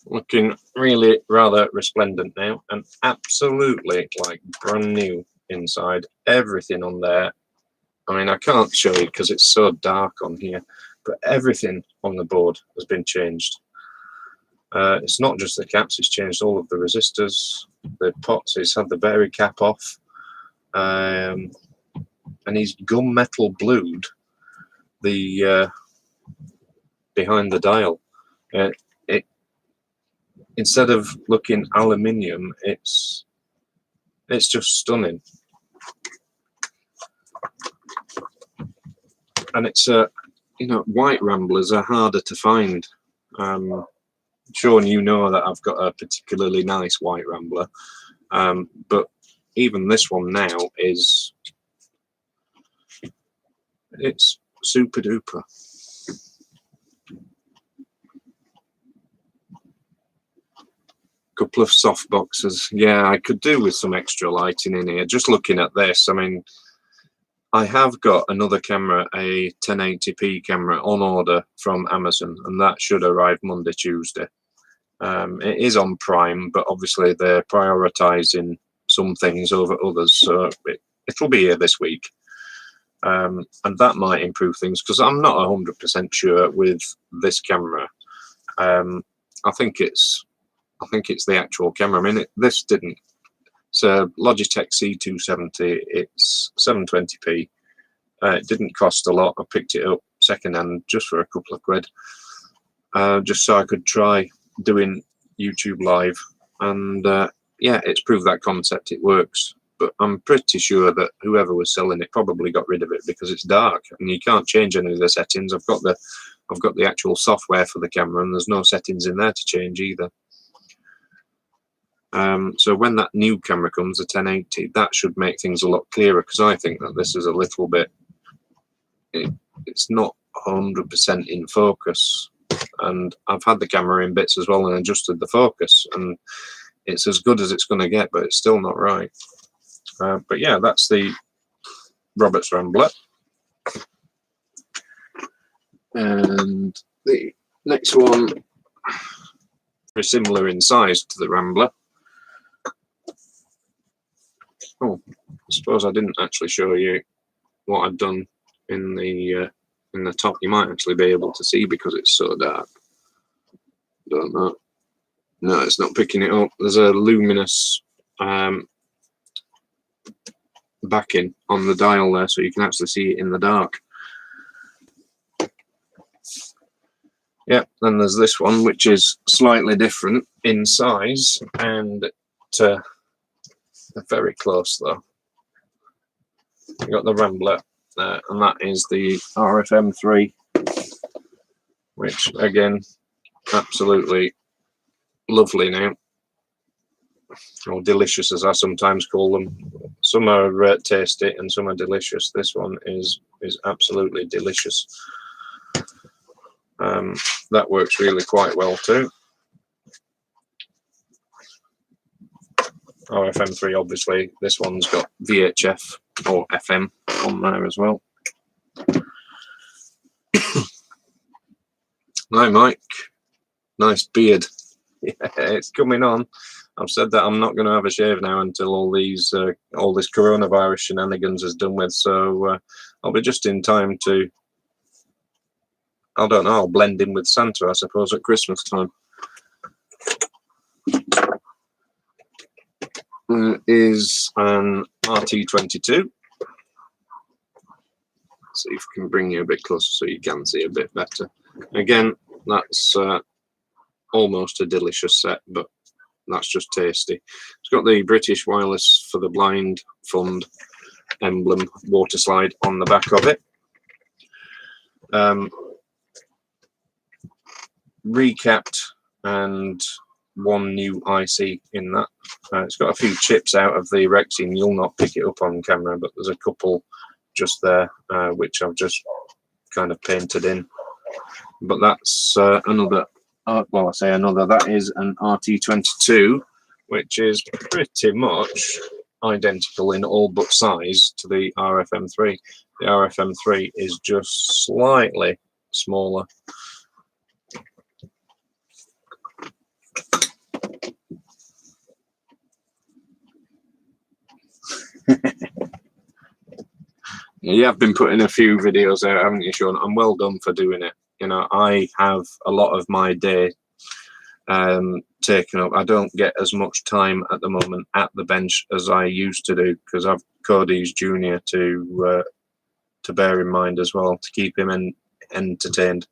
S1: Looking really rather resplendent now and absolutely like brand new inside. Everything on there. I mean, I can't show you because it's so dark on here, but everything on the board has been changed. It's not just the caps, it's changed all of the resistors, the pots, it's had the berry cap off, and he's gunmetal blued the behind the dial. It instead of looking aluminium, it's just stunning. And it's you know, white Ramblers are harder to find. Sean, you know that I've got a particularly nice white Rambler, but even this one now it's super duper. Couple of soft boxes. Yeah, I could do with some extra lighting in here. Just looking at this, I mean, I have got another camera, a 1080p camera on order from Amazon, and that should arrive Monday, Tuesday. It is on Prime, but obviously they're prioritizing some things over others, so it'll be here this week. And that might improve things, because I'm not 100% sure with this camera. I think it's the actual camera. I mean, this didn't. It's a Logitech C270. It's 720p. It didn't cost a lot. I picked it up secondhand just for a couple of quid, just so I could try doing YouTube live. And yeah, it's proved that concept. It works. But I'm pretty sure that whoever was selling it probably got rid of it because it's dark and you can't change any of the settings. I've got the actual software for the camera, and there's no settings in there to change either. So when that new camera comes, the 1080, that should make things a lot clearer, because I think that this is a little bit, it's not 100% in focus. And I've had the camera in bits as well and adjusted the focus, and it's as good as it's going to get, but it's still not right. But yeah, that's the Roberts Rambler. And the next one, very similar in size to the Rambler. Oh, I suppose I didn't actually show you what I'd done in the top. You might actually be able to see because it's so dark. Don't know. No, it's not picking it up. There's a luminous backing on the dial there, so you can actually see it in the dark. Yeah, then there's this one, which is slightly different in size, and they're very close though. You got the Rambler there, and that is the RFM3, which again, absolutely lovely now, or delicious as I sometimes call them. Some are tasty and some are delicious. This one is absolutely delicious. That works really quite well too. RFM3, obviously, this one's got VHF or FM on there as well. Hi, Mike. Nice beard. Yeah, it's coming on. I've said that I'm not going to have a shave now until all this coronavirus shenanigans is done with. So I'll be just in time to, I don't know, I'll blend in with Santa, I suppose, at Christmas time. Is an RT22. See if I can bring you a bit closer so you can see a bit better. Again, that's almost a delicious set, but that's just tasty. It's got the British Wireless for the Blind Fund emblem water slide on the back of it. Recapped and one new IC in that. It's got a few chips out of the Rexine. You'll not pick it up on camera, but there's a couple just there, which I've just kind of painted in. But that's another, well, I say another, that is an RT22, which is pretty much identical in all but size to the RFM3. The RFM3 is just slightly smaller. You have been putting a few videos out, haven't you, Sean? And well done for doing it. You know, I have a lot of my day taken up. I don't get as much time at the moment at the bench as I used to do, because I've Cody's junior to bear in mind as well, to keep him entertained.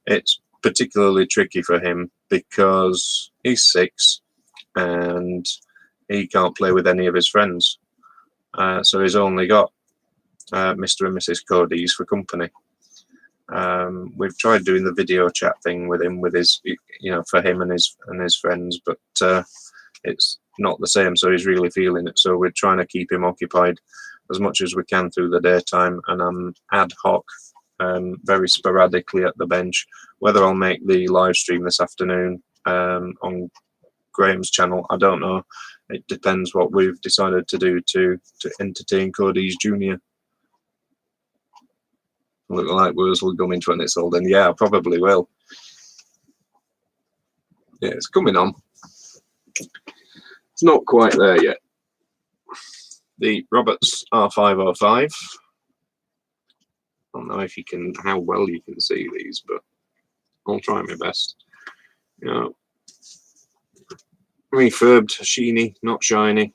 S1: It's particularly tricky for him because he's 6 and he can't play with any of his friends. So he's only got Mr. and Mrs. Cody's for company. We've tried doing the video chat thing with him, with his, you know, for him and his friends, but it's not the same. So he's really feeling it. So we're trying to keep him occupied as much as we can through the daytime, and I'm ad hoc, very sporadically at the bench. Whether I'll make the live stream this afternoon on Graham's channel, I don't know. It depends what we've decided to do to entertain Cody's junior. Look like Wurzel gumming when it's all done. Yeah, I probably will. Yeah, it's coming on. It's not quite there yet. The Roberts R505. I don't know if you can, how well you can see these, but I'll try my best. You know, refurbed, sheeny, not shiny.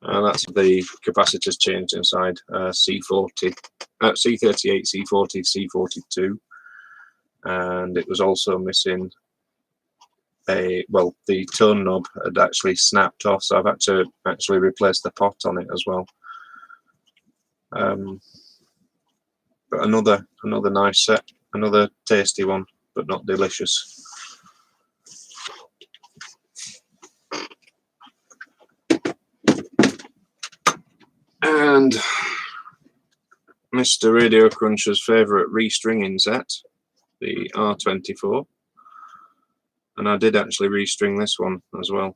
S1: That's the capacitors changed inside. C40, C38, C40, C42, and it was also missing a, well, the tone knob had actually snapped off, so I've had to actually replace the pot on it as well. But another nice set, another tasty one, but not delicious. And Mr. Radio Cruncher's favourite restringing set, the R24, and I did actually restring this one as well.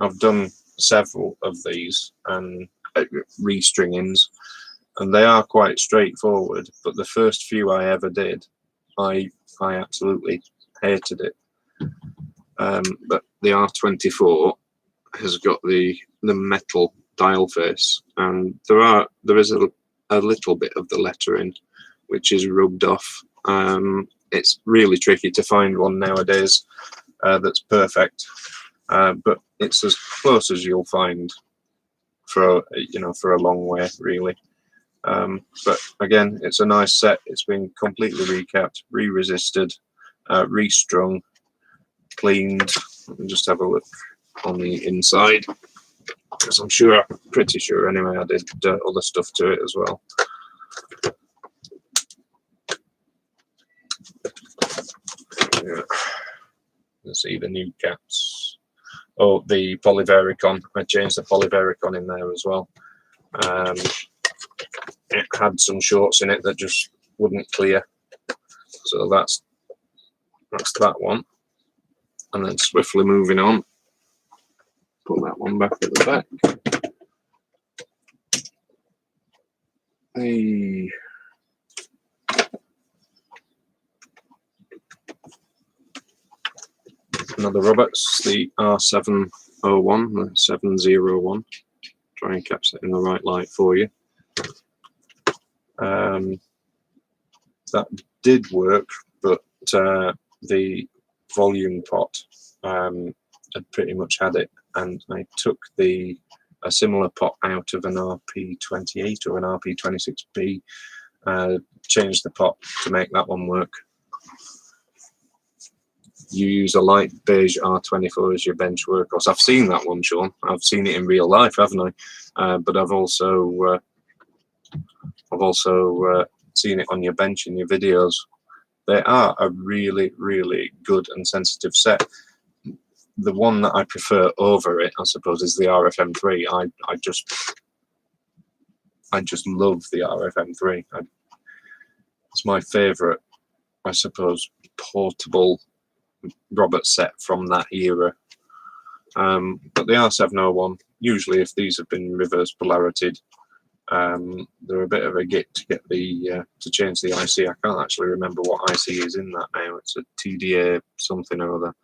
S1: I've done several of these and restringings, and they are quite straightforward, but the first few I ever did, I absolutely hated it. But the R24 has got the metal dial face, and there is a little bit of the lettering which is rubbed off. It's really tricky to find one nowadays that's perfect, but it's as close as you'll find for a long way, really. But again, it's a nice set. It's been completely recapped, re-resisted, restrung, cleaned. Let me just have a look on the inside, because I'm pretty sure anyway, I did other stuff to it as well. Yeah. Let's see the new caps. Oh, the polyvericon. I changed the polyvericon in there as well. It had some shorts in it that just wouldn't clear, so that's that one. And then swiftly moving on, put that one back at the back. another Roberts, the R701, the 701. Try and catch that in the right light for you. That did work, but the volume pot had pretty much had it, and I took a similar pot out of an RP28 or an RP26B, changed the pot to make that one work. You use a light beige R24 as your bench workhorse. I've seen that one, Sean. I've seen it in real life, haven't I? But I've also seen it on your bench in your videos. They are a really, really good and sensitive set. The one that I prefer over it, I suppose, is the RFM3. I just love the RFM3. It's my favourite, I suppose, portable Robert set from that era. But the R701, usually if these have been reverse polarityed, they're a bit of a git to get to change the IC. I can't actually remember what IC is in that now. It's a TDA something or other,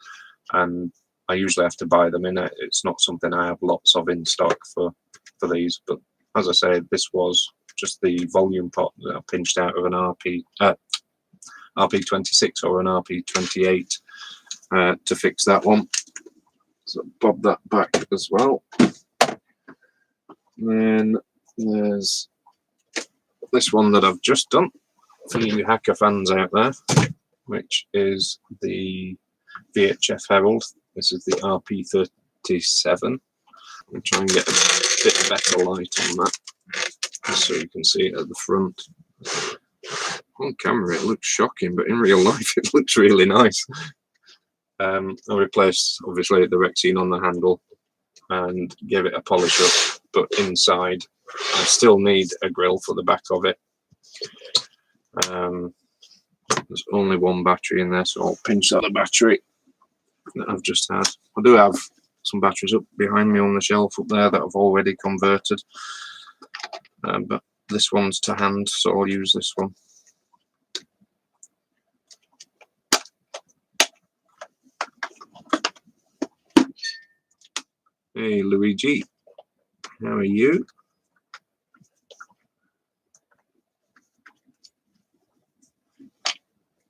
S1: and I usually have to buy them in it. It's not something I have lots of in stock for these. But as I say, this was just the volume pot that I pinched out of an RP26 or an RP28 to fix that one. So bob that back as well. And then there's this one that I've just done for you hacker fans out there, which is the VHF Herald. This is the RP37. I'll try and get a bit better light on that, just so you can see it at the front. On camera it looks shocking, but in real life it looks really nice. I replaced, obviously, the Rexine on the handle and gave it a polish up, but inside I still need a grill for the back of it. There's only one battery in there, so I'll pinch out the battery that I've just had. I do have some batteries up behind me on the shelf up there that I've already converted, but this one's to hand, so I'll use this one. Hey Luigi, how are you?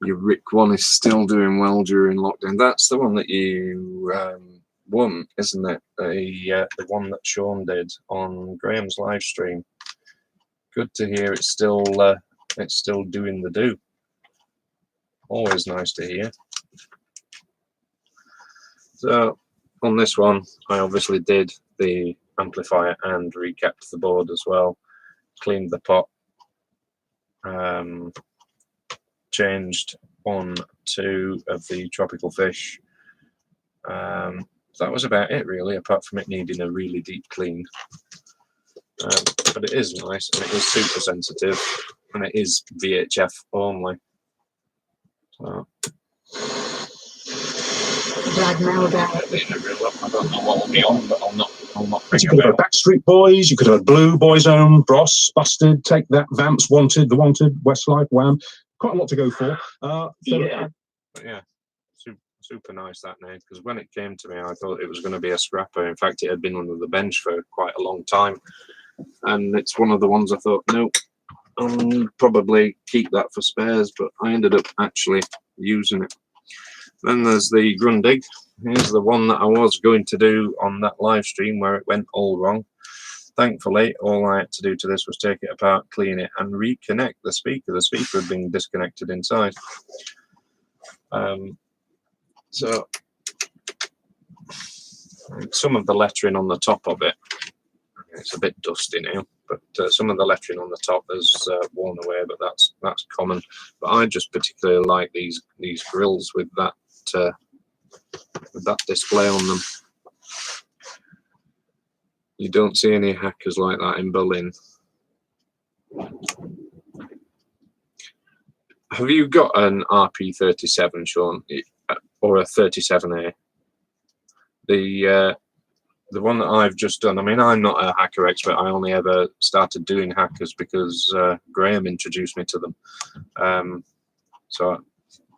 S1: Your Rick one is still doing well during lockdown. That's the one that you won, isn't it? The one that Sean did on Graham's live stream. Good to hear it's still doing the do. Always nice to hear. So on this one, I obviously did the amplifier and recapped the board as well. Cleaned the pot. Changed 1, 2 of the tropical fish. That was about it really, apart from it needing a really deep clean. But it is nice, and it is super sensitive, and it is VHF only. So.
S2: I don't know
S1: what will be on, but I'll not
S2: you could have had Backstreet Boys, you could have had Blue, Boyzone, Bros, Busted, Take That, Vamps, Wanted, The Wanted, Westlife, Wham. Quite a lot to go for.
S1: Yeah, super nice that night, because when it came to me, I thought it was going to be a scrapper. In fact, it had been under the bench for quite a long time, and it's one of the ones I thought, nope, I'll probably keep that for spares, but I ended up actually using it. Then there's the Grundig. Here's the one that I was going to do on that live stream where it went all wrong. Thankfully, all I had to do to this was take it apart, clean it, and reconnect the speaker. The speaker had been disconnected inside. So some of the lettering on the top of it, it's a bit dusty now, but some of the lettering on the top is worn away, but that's common. But I just particularly like these grills with that display on them. You don't see any hackers like that in Berlin. Have you got an RP37, Sean, or a 37A? The one that I've just done. I mean, I'm not a hacker expert. I only ever started doing hackers because Graham introduced me to them. So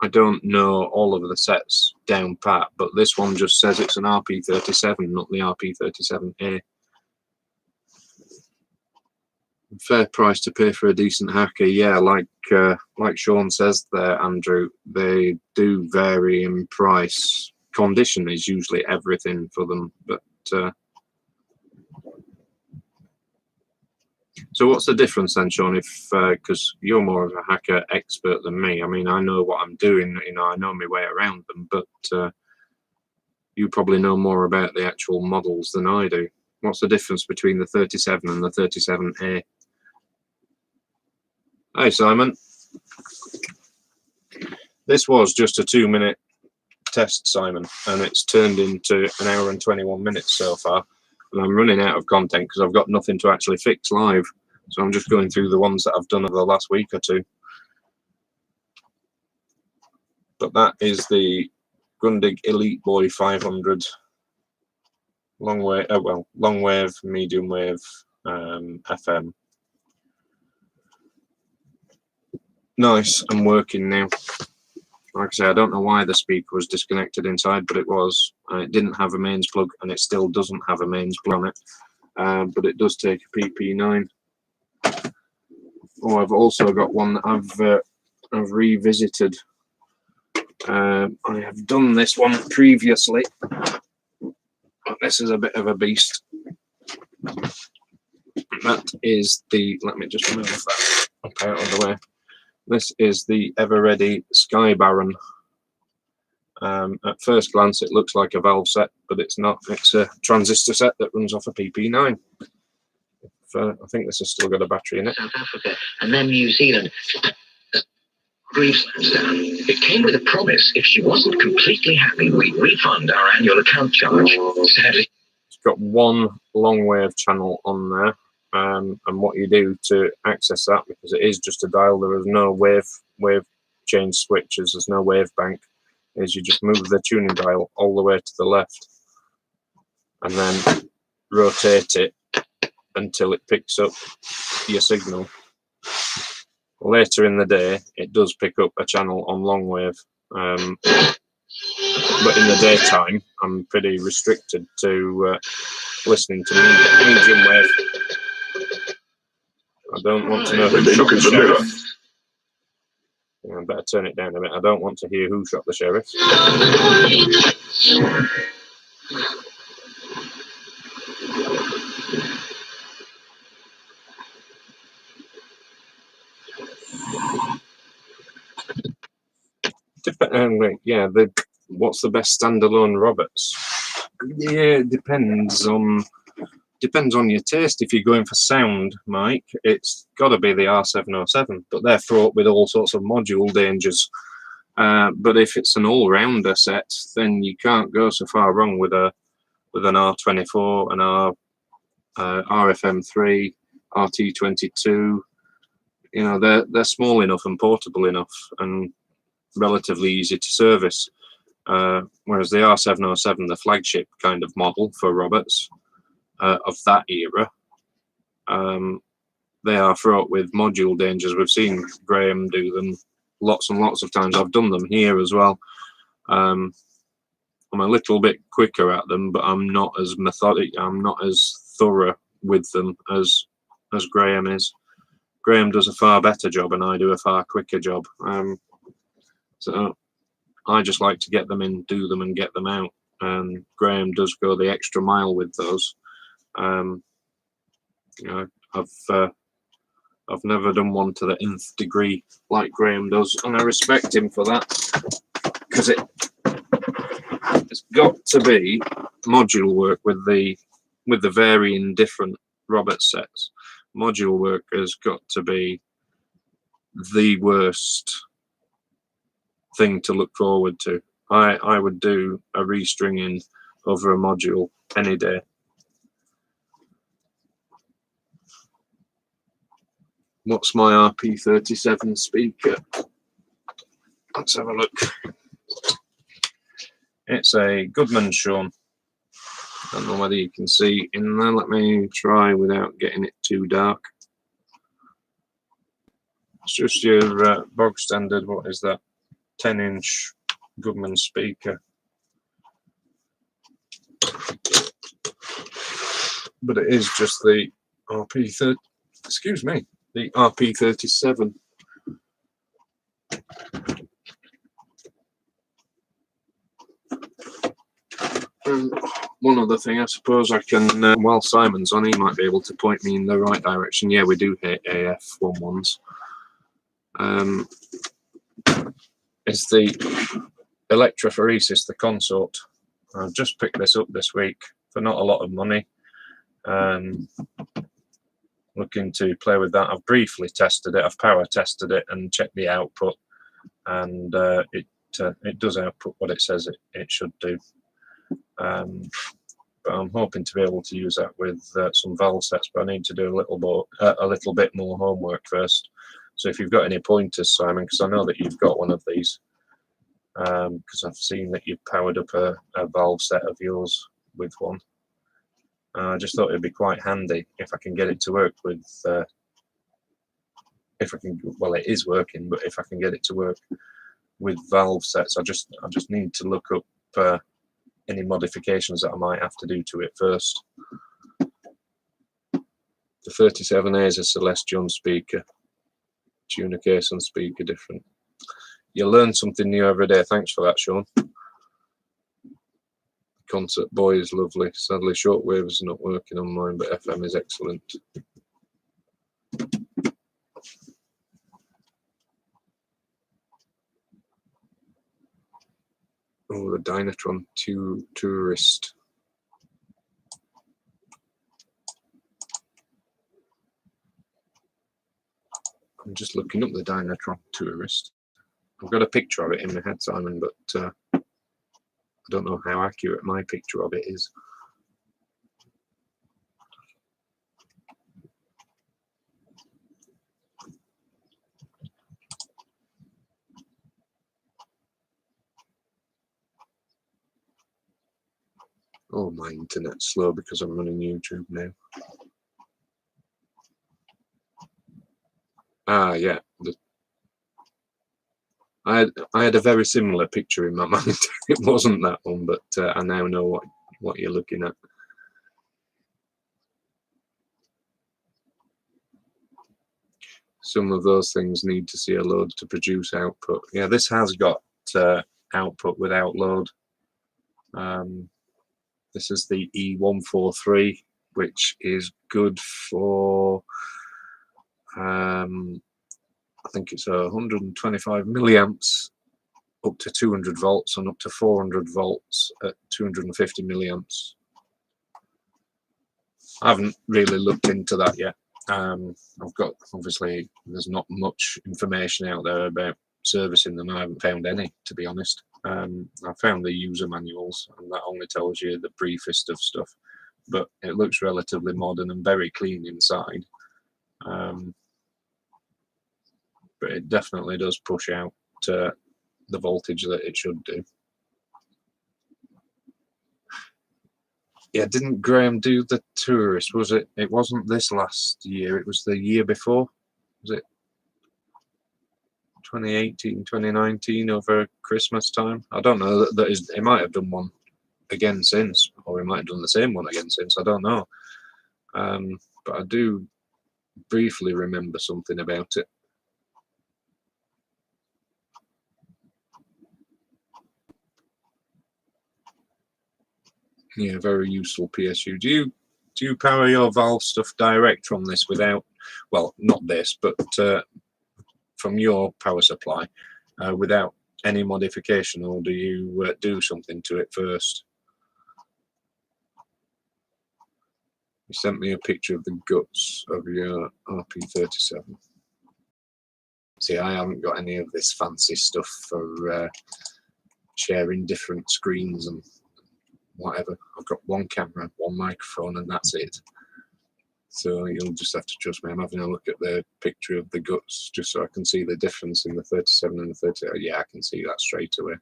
S1: I don't know all of the sets down pat, but this one just says it's an RP37, not the RP37A. Fair price to pay for a decent hacker, yeah. Like Sean says there, Andrew, they do vary in price. Condition is usually everything for them, but so what's the difference then, Sean? If because you're more of a hacker expert than me. I mean, I know what I'm doing. You know, I know my way around them, but you probably know more about the actual models than I do. What's the difference between the 37 and the 37A? Hi, Simon. This was just a 2-minute test, Simon, and it's turned into an hour and 21 minutes so far. And I'm running out of content because I've got nothing to actually fix live. So I'm just going through the ones that I've done over the last week or two. But that is the Grundig Elite Boy 500 long wave, long wave, medium wave, FM. Nice and working now. Like I say, I don't know why the speaker was disconnected inside, but it was. It didn't have a mains plug, and it still doesn't have a mains plug on it. But it does take a PP9. Oh, I've also got one that I've revisited. I have done this one previously, but this is a bit of a beast. That is the. Let me just move that up out of the way. This is the Ever Ready Sky Baron. At first glance, it looks like a valve set, but it's not. It's a transistor set that runs off a PP9. I think this has still got a battery in it.
S3: South Africa and then New Zealand. It came with a promise: if she wasn't completely happy, we'd refund our annual account charge. Sadly,
S1: it's got one long wave channel on there. And what you do to access that, because it is just a dial, there is no wave change switches, there's no wave bank, is you just move the tuning dial all the way to the left and then rotate it until it picks up your signal. Later in the day, it does pick up a channel on long wave, but in the daytime, I'm pretty restricted to listening to medium wave. I don't want to know who shot the sheriff. Yeah, I better turn it down a bit. I don't want to hear who shot the sheriff. Yeah, what's the best standalone Roberts? Yeah, it depends on your taste. If you're going for sound, Mike, it's got to be the R707, but they're fraught with all sorts of module dangers. But if it's an all-rounder set, then you can't go so far wrong with an R24, an RFM3, RT22. You know, they're small enough and portable enough and relatively easy to service. Whereas the R707, the flagship kind of model for Roberts, of that era, they are fraught with module dangers. We've seen Graham do them lots and lots of times. I've done them here as well. I'm a little bit quicker at them, but I'm not as methodic. I'm not as thorough with them as Graham is. Graham does a far better job, and I do a far quicker job. So I just like to get them in, do them, and get them out. And Graham does go the extra mile with those. You know, I've never done one to the nth degree like Graham does, and I respect him for that, because it's got to be module work with the varying different Roberts sets. Module work has got to be the worst thing to look forward to. I would do a restringing over a module any day. What's my RP37 speaker? Let's have a look. It's a Goodman, Sean. Don't know whether you can see in there. Let me try without getting it too dark. It's just your bog standard. What is that? 10-inch Goodman speaker. But it is just the RP30, excuse me, the RP37. One other thing, I suppose I can, while Simon's on, he might be able to point me in the right direction. Yeah, we do hit AF11s. Is the electrophoresis, the consort. I've just picked this up this week for not a lot of money. Looking to play with that. I've briefly tested it, I've power tested it and checked the output, and it does output what it says it should do. But I'm hoping to be able to use that with some valve sets, but I need to do a little bit more homework first. So if you've got any pointers, Simon, because I know that you've got one of these, because I've seen that you've powered up a valve set of yours with one. I just thought it'd be quite handy if I can get it to work with, if I can, well, it is working, but if I can get it to work with valve sets, I just need to look up any modifications that I might have to do to it first. The 37A is a Celestion speaker, tuner case and speaker different. You learn something new every day. Thanks for that, Sean. Concert Boy is lovely. Sadly, shortwave is not working on mine, but FM is excellent. Oh, the Dynatron Tourist. I'm just looking up the Dynatron Tourist. I've got a picture of it in my head, Simon, but I don't know how accurate my picture of it is. Oh, my internet's slow because I'm running YouTube now. Ah, yeah. I had a very similar picture in my mind. It wasn't that one, but I now know what you're looking at. Some of those things need to see a load to produce output. Yeah, this has got output without load. This is the E143, which is good for I think it's 125 milliamps up to 200 volts and up to 400 volts at 250 milliamps. I haven't really looked into that yet. I've got, obviously, there's not much information out there about servicing them. I haven't found any, to be honest. I found the user manuals, and that only tells you the briefest of stuff, but it looks relatively modern and very clean inside. But it definitely does push out the voltage that it should do. Yeah, didn't Graham do the Tourist? Was it? It wasn't this last year, it was the year before. Was it 2018, 2019 over Christmas time? I don't know. He might have done one again since, or he might have done the same one again since. I don't know. But I do briefly remember something about it. Yeah, very useful PSU. Do you power your valve stuff direct from this without, well, not this, but from your power supply without any modification, or do you do something to it first? You sent me a picture of the guts of your RP37. See, I haven't got any of this fancy stuff for sharing different screens and whatever. I've got one camera, one microphone, and that's it. So you'll just have to trust me. I'm having a look at the picture of the guts just so I can see the difference in the 37 and the 30. Yeah, I can see that straight away.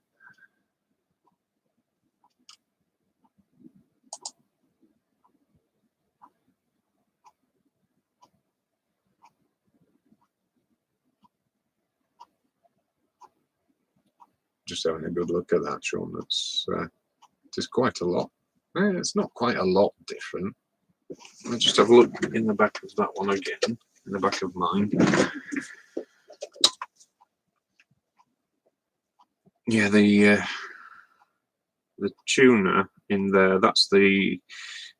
S1: just having a good look at that, Sean. It's quite a lot. It's not quite a lot different. I'll just have a look in the back of that one again, in the back of mine. Yeah, the tuner in there,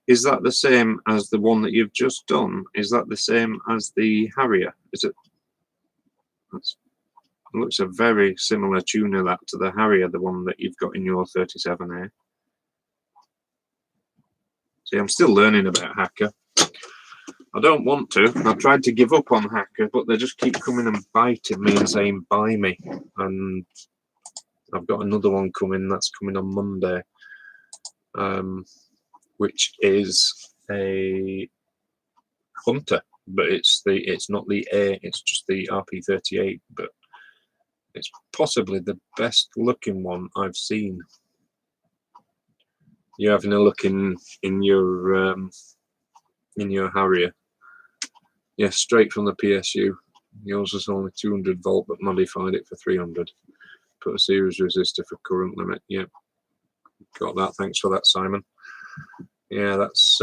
S1: is that the same as the one that you've just done? Is that the same as the Harrier? Is it? It looks a very similar tuner that to the Harrier, the one that you've got in your 37A. See, I'm still learning about Hacker. I don't want to. I've tried to give up on Hacker, but they just keep coming and biting me and saying buy me. And I've got another one coming that's coming on Monday, which is a Hunter, but it's not the A, it's just the RP38, but it's possibly the best looking one I've seen. You're having a look in your Harrier. Yeah, straight from the PSU. Yours is only 200 volt, but modified it for 300. Put a series resistor for current limit. Yep, got that. Thanks for that, Simon. Yeah, that's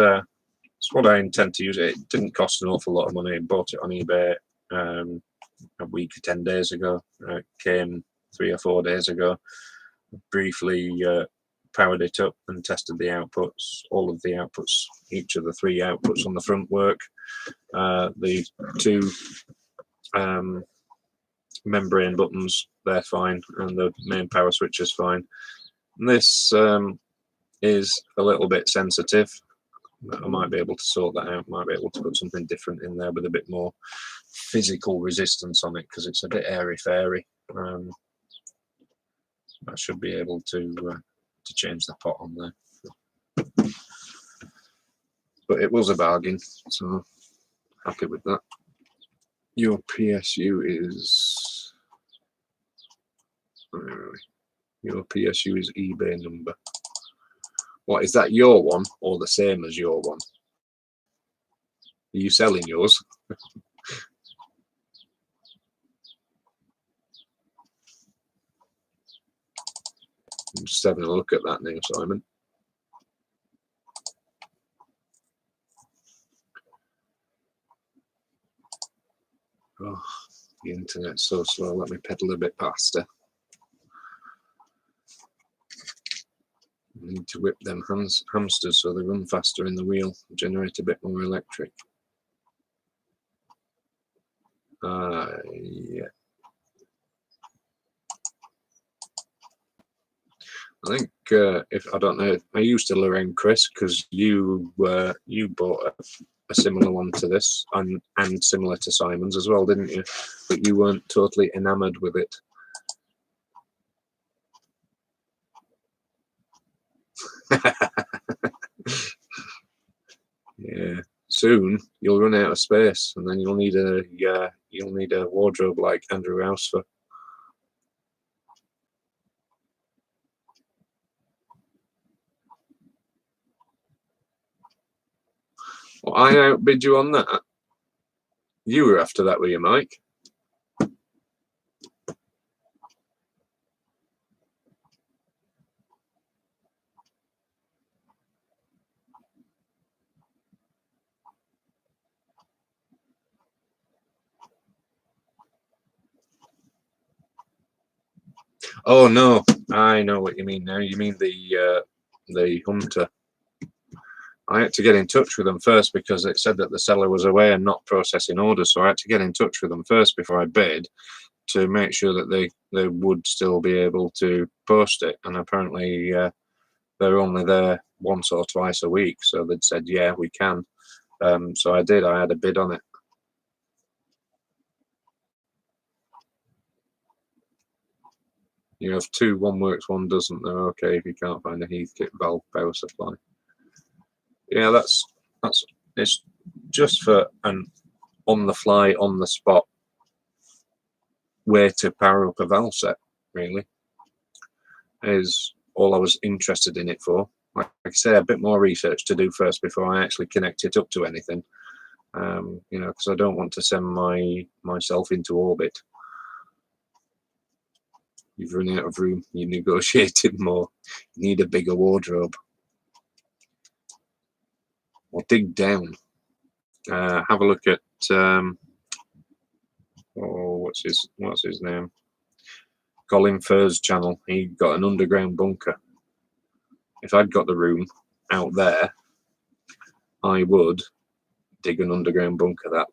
S1: what I intend to use it. It didn't cost an awful lot of money. I bought it on eBay a week or 10 days ago. It came 3 or 4 days ago. Briefly powered it up and tested the outputs. All of the outputs, each of the 3 outputs on the front work. The 2 membrane buttons, they're fine, and the main power switch is fine. And this is a little bit sensitive. I might be able to sort that out. Might be able to put something different in there with a bit more physical resistance on it, because it's a bit airy-fairy. I should be able to change the pot on there. But it was a bargain, so happy with that. Your PSU is... Your PSU is eBay number. What, is that your one or the same as your one? Are you selling yours? I'm just having a look at that now, Simon. Oh, the internet's so slow. Let me pedal a bit faster. I need to whip them hamsters so they run faster in the wheel, generate a bit more electric. Yeah. I think if I don't know, I used to Lorraine Chris, because you bought a similar one to this and similar to Simon's as well, didn't you? But you weren't totally enamored with it. Yeah, soon you'll run out of space, and then you'll need a wardrobe like Andrew Rousfer. Well, I outbid you on that. You were after that, were you, Mike? Oh no, I know what you mean now. You mean the Hunter. I had to get in touch with them first because it said that the seller was away and not processing orders, so I had to get in touch with them first before I bid to make sure that they would still be able to post it. And apparently they're only there once or twice a week, so they'd said, yeah, we can. So I did. I had a bid on it. You have 2, one works, one doesn't. They're okay if you can't find a Heathkit valve power supply. Yeah, that's it's just for an on-the-fly, on-the-spot way to power up a valve set. Really, is all I was interested in it for. Like I say, a bit more research to do first before I actually connect it up to anything. You know, because I don't want to send myself into orbit. You've run out of room. You're negotiating more. You need a bigger wardrobe. Or dig down. Have a look at what's his name? Colin Furr's channel. He got an underground bunker. If I'd got the room out there, I would dig an underground bunker. That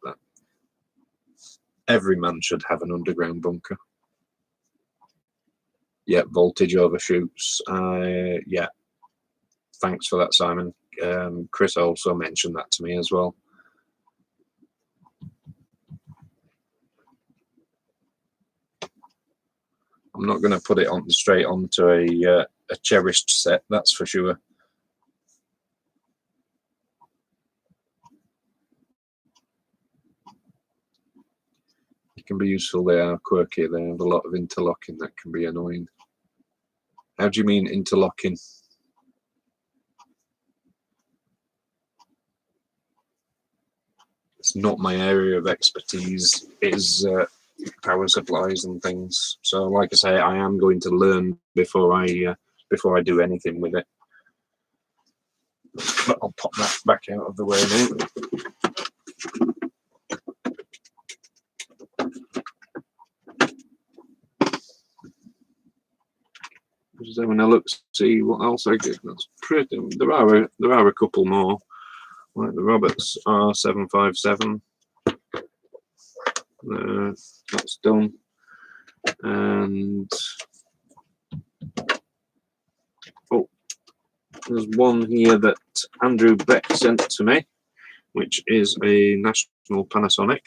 S1: every man should have an underground bunker. Yeah, voltage overshoots. Yeah, thanks for that, Simon. Chris also mentioned that to me as well. I'm not going to put it on straight onto a cherished set, that's for sure. It can be useful. They are quirky. They have a lot of interlocking that can be annoying. How do you mean interlocking? It's not my area of expertise. It is power supplies and things. So, like I say, I am going to learn before I do anything with it. But I'll pop that back out of the way now. Just having a look, see what else I get. That's pretty. There are a couple more, like the Roberts R757. That's done, and oh, there's one here that Andrew Beck sent to me, which is a National Panasonic.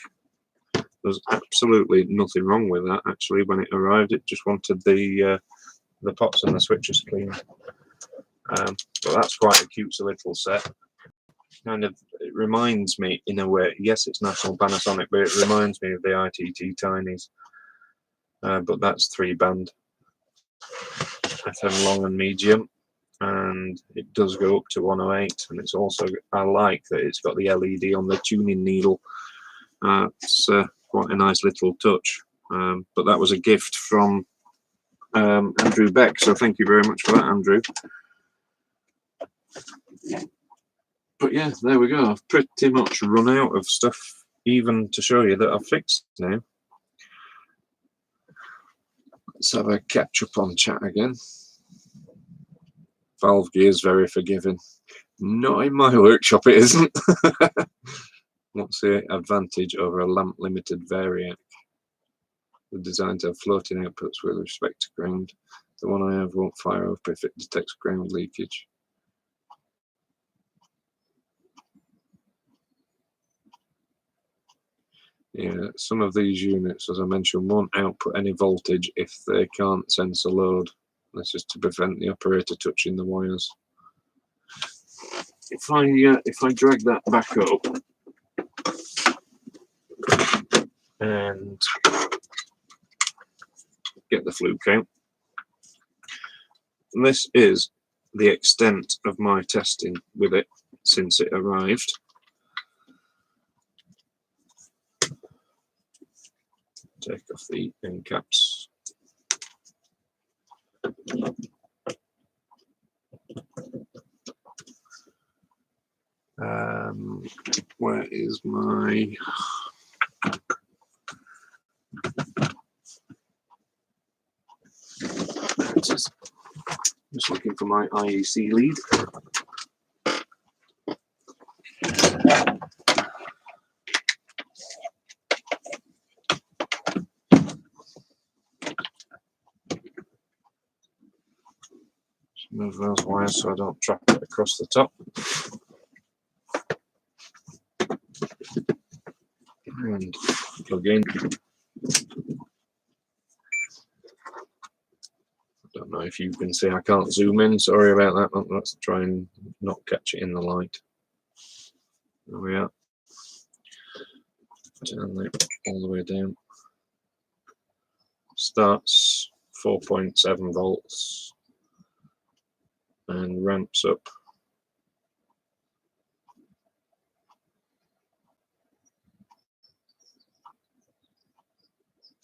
S1: There's absolutely nothing wrong with that. Actually, when it arrived, it just wanted the pots and the switches cleaned. But that's quite a cute little set. It reminds me in a way. Yes, it's National Panasonic, but it reminds me of the ITT Tinies. But that's 3-band, FM long and medium, and it does go up to 108. And it's also, I like that it's got the LED on the tuning needle. It's quite a nice little touch. But that was a gift from Andrew Beck, so thank you very much for that, Andrew. But yeah, there we go. I've pretty much run out of stuff even to show you that I've fixed now. Let's have a catch up on chat again. Valve Gear's very forgiving. Not in my workshop, it isn't. What's the advantage over a lamp limited variac? The design to have floating outputs with respect to ground. The one I have won't fire up if it detects ground leakage. Yeah, some of these units, as I mentioned, won't output any voltage if they can't sense a load. This is to prevent the operator touching the wires. If I drag that back up and get the fluke out, this is the extent of my testing with it since it arrived. Take off the end caps. Where is my... There it is. Just looking for my IEC lead. Move those wires so I don't trap it across the top. And plug in. I don't know if you can see, I can't zoom in, sorry about that. Let's try and not catch it in the light. There we are. Turn that all the way down. Starts 4.7 volts and ramps up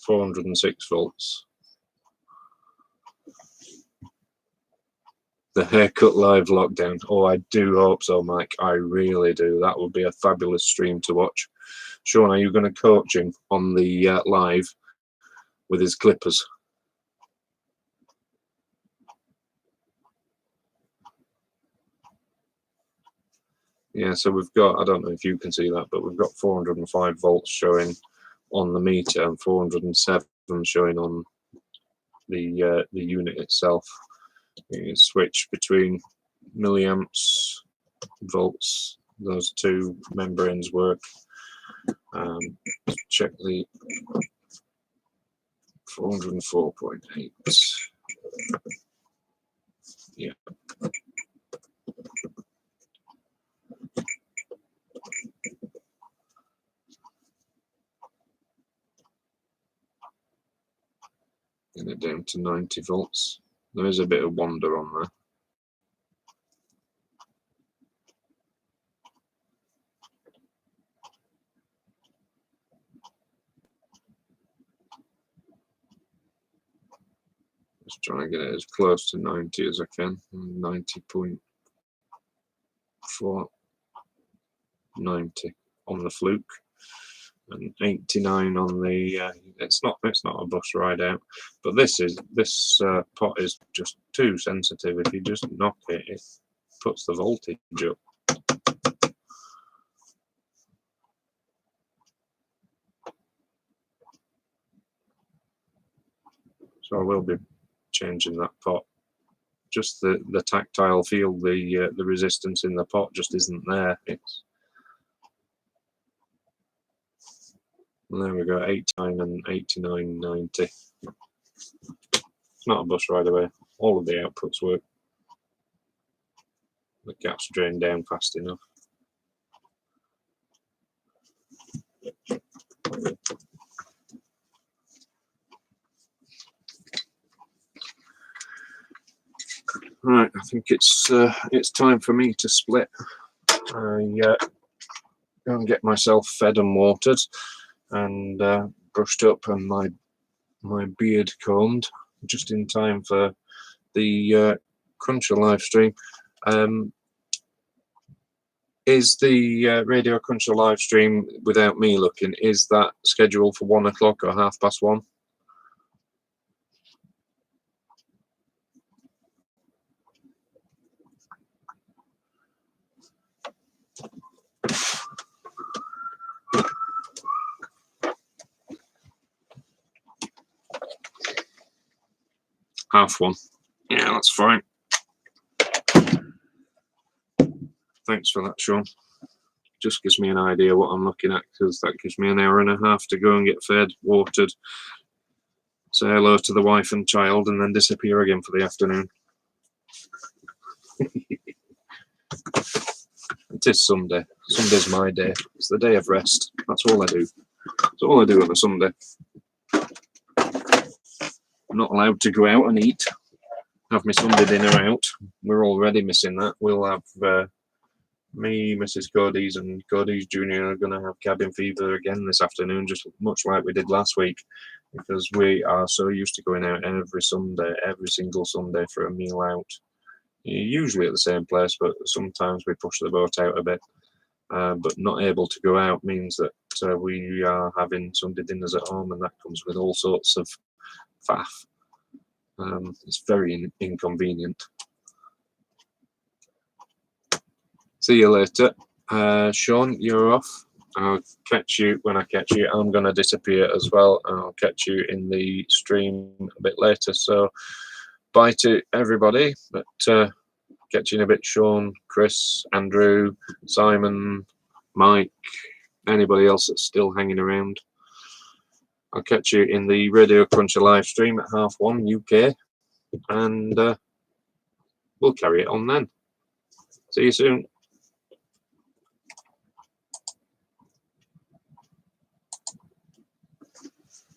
S1: .406 volts. The haircut live lockdown. Oh, I do hope so, Mike. I really do. That would be a fabulous stream to watch. Sean, are you going to coach him on the live with his clippers? Yeah, so we've got, I don't know if you can see that, but we've got 405 volts showing on the meter and 407 showing on the unit itself. You can switch between milliamps, volts, those two membranes work. Check the 404.8. Yeah. Get it down to 90 volts. There is a bit of wander on there. Just trying to get it as close to 90 as I can. 90.4, 90 on the fluke, and 89 on the. It's not a bus ride out, but this pot is just too sensitive. If you just knock it, it puts the voltage up. So I will be changing that pot. Just the tactile feel, the resistance in the pot just isn't there. There we go, 89 and 89, 90. It's not a bus right away. All of the outputs work. The gaps drain down fast enough. Right, I think it's time for me to split. I go and get myself fed and watered, and brushed up, and my beard combed, just in time for the Cruncher live stream. Is the Radio Cruncher live stream, without me looking, is that scheduled for 1 o'clock or 1:30? Half one. Yeah, that's fine. Thanks for that, Sean. Just gives me an idea what I'm looking at, because that gives me an hour and a half to go and get fed, watered, say hello to the wife and child, and then disappear again for the afternoon. It is Sunday. Sunday's my day. It's the day of rest. That's all I do. That's all I do on a Sunday. I'm not allowed to go out and eat. Have my Sunday dinner out. We're already missing that. We'll have me, Mrs. Cody's, and Cody's Jr. are going to have cabin fever again this afternoon, just much like we did last week, because we are so used to going out every Sunday, every single Sunday for a meal out. Usually at the same place, but sometimes we push the boat out a bit. But not able to go out means that we are having Sunday dinners at home, and that comes with all sorts of faff. It's very inconvenient. See you later. Sean, you're off. I'll catch you when I catch you. I'm going to disappear as well. I'll catch you in the stream a bit later. So bye to everybody. But catch you in a bit. Sean, Chris, Andrew, Simon, Mike, anybody else that's still hanging around. I'll catch you in the Radio Cruncher live stream at 1:30 UK. And we'll carry it on then. See you soon.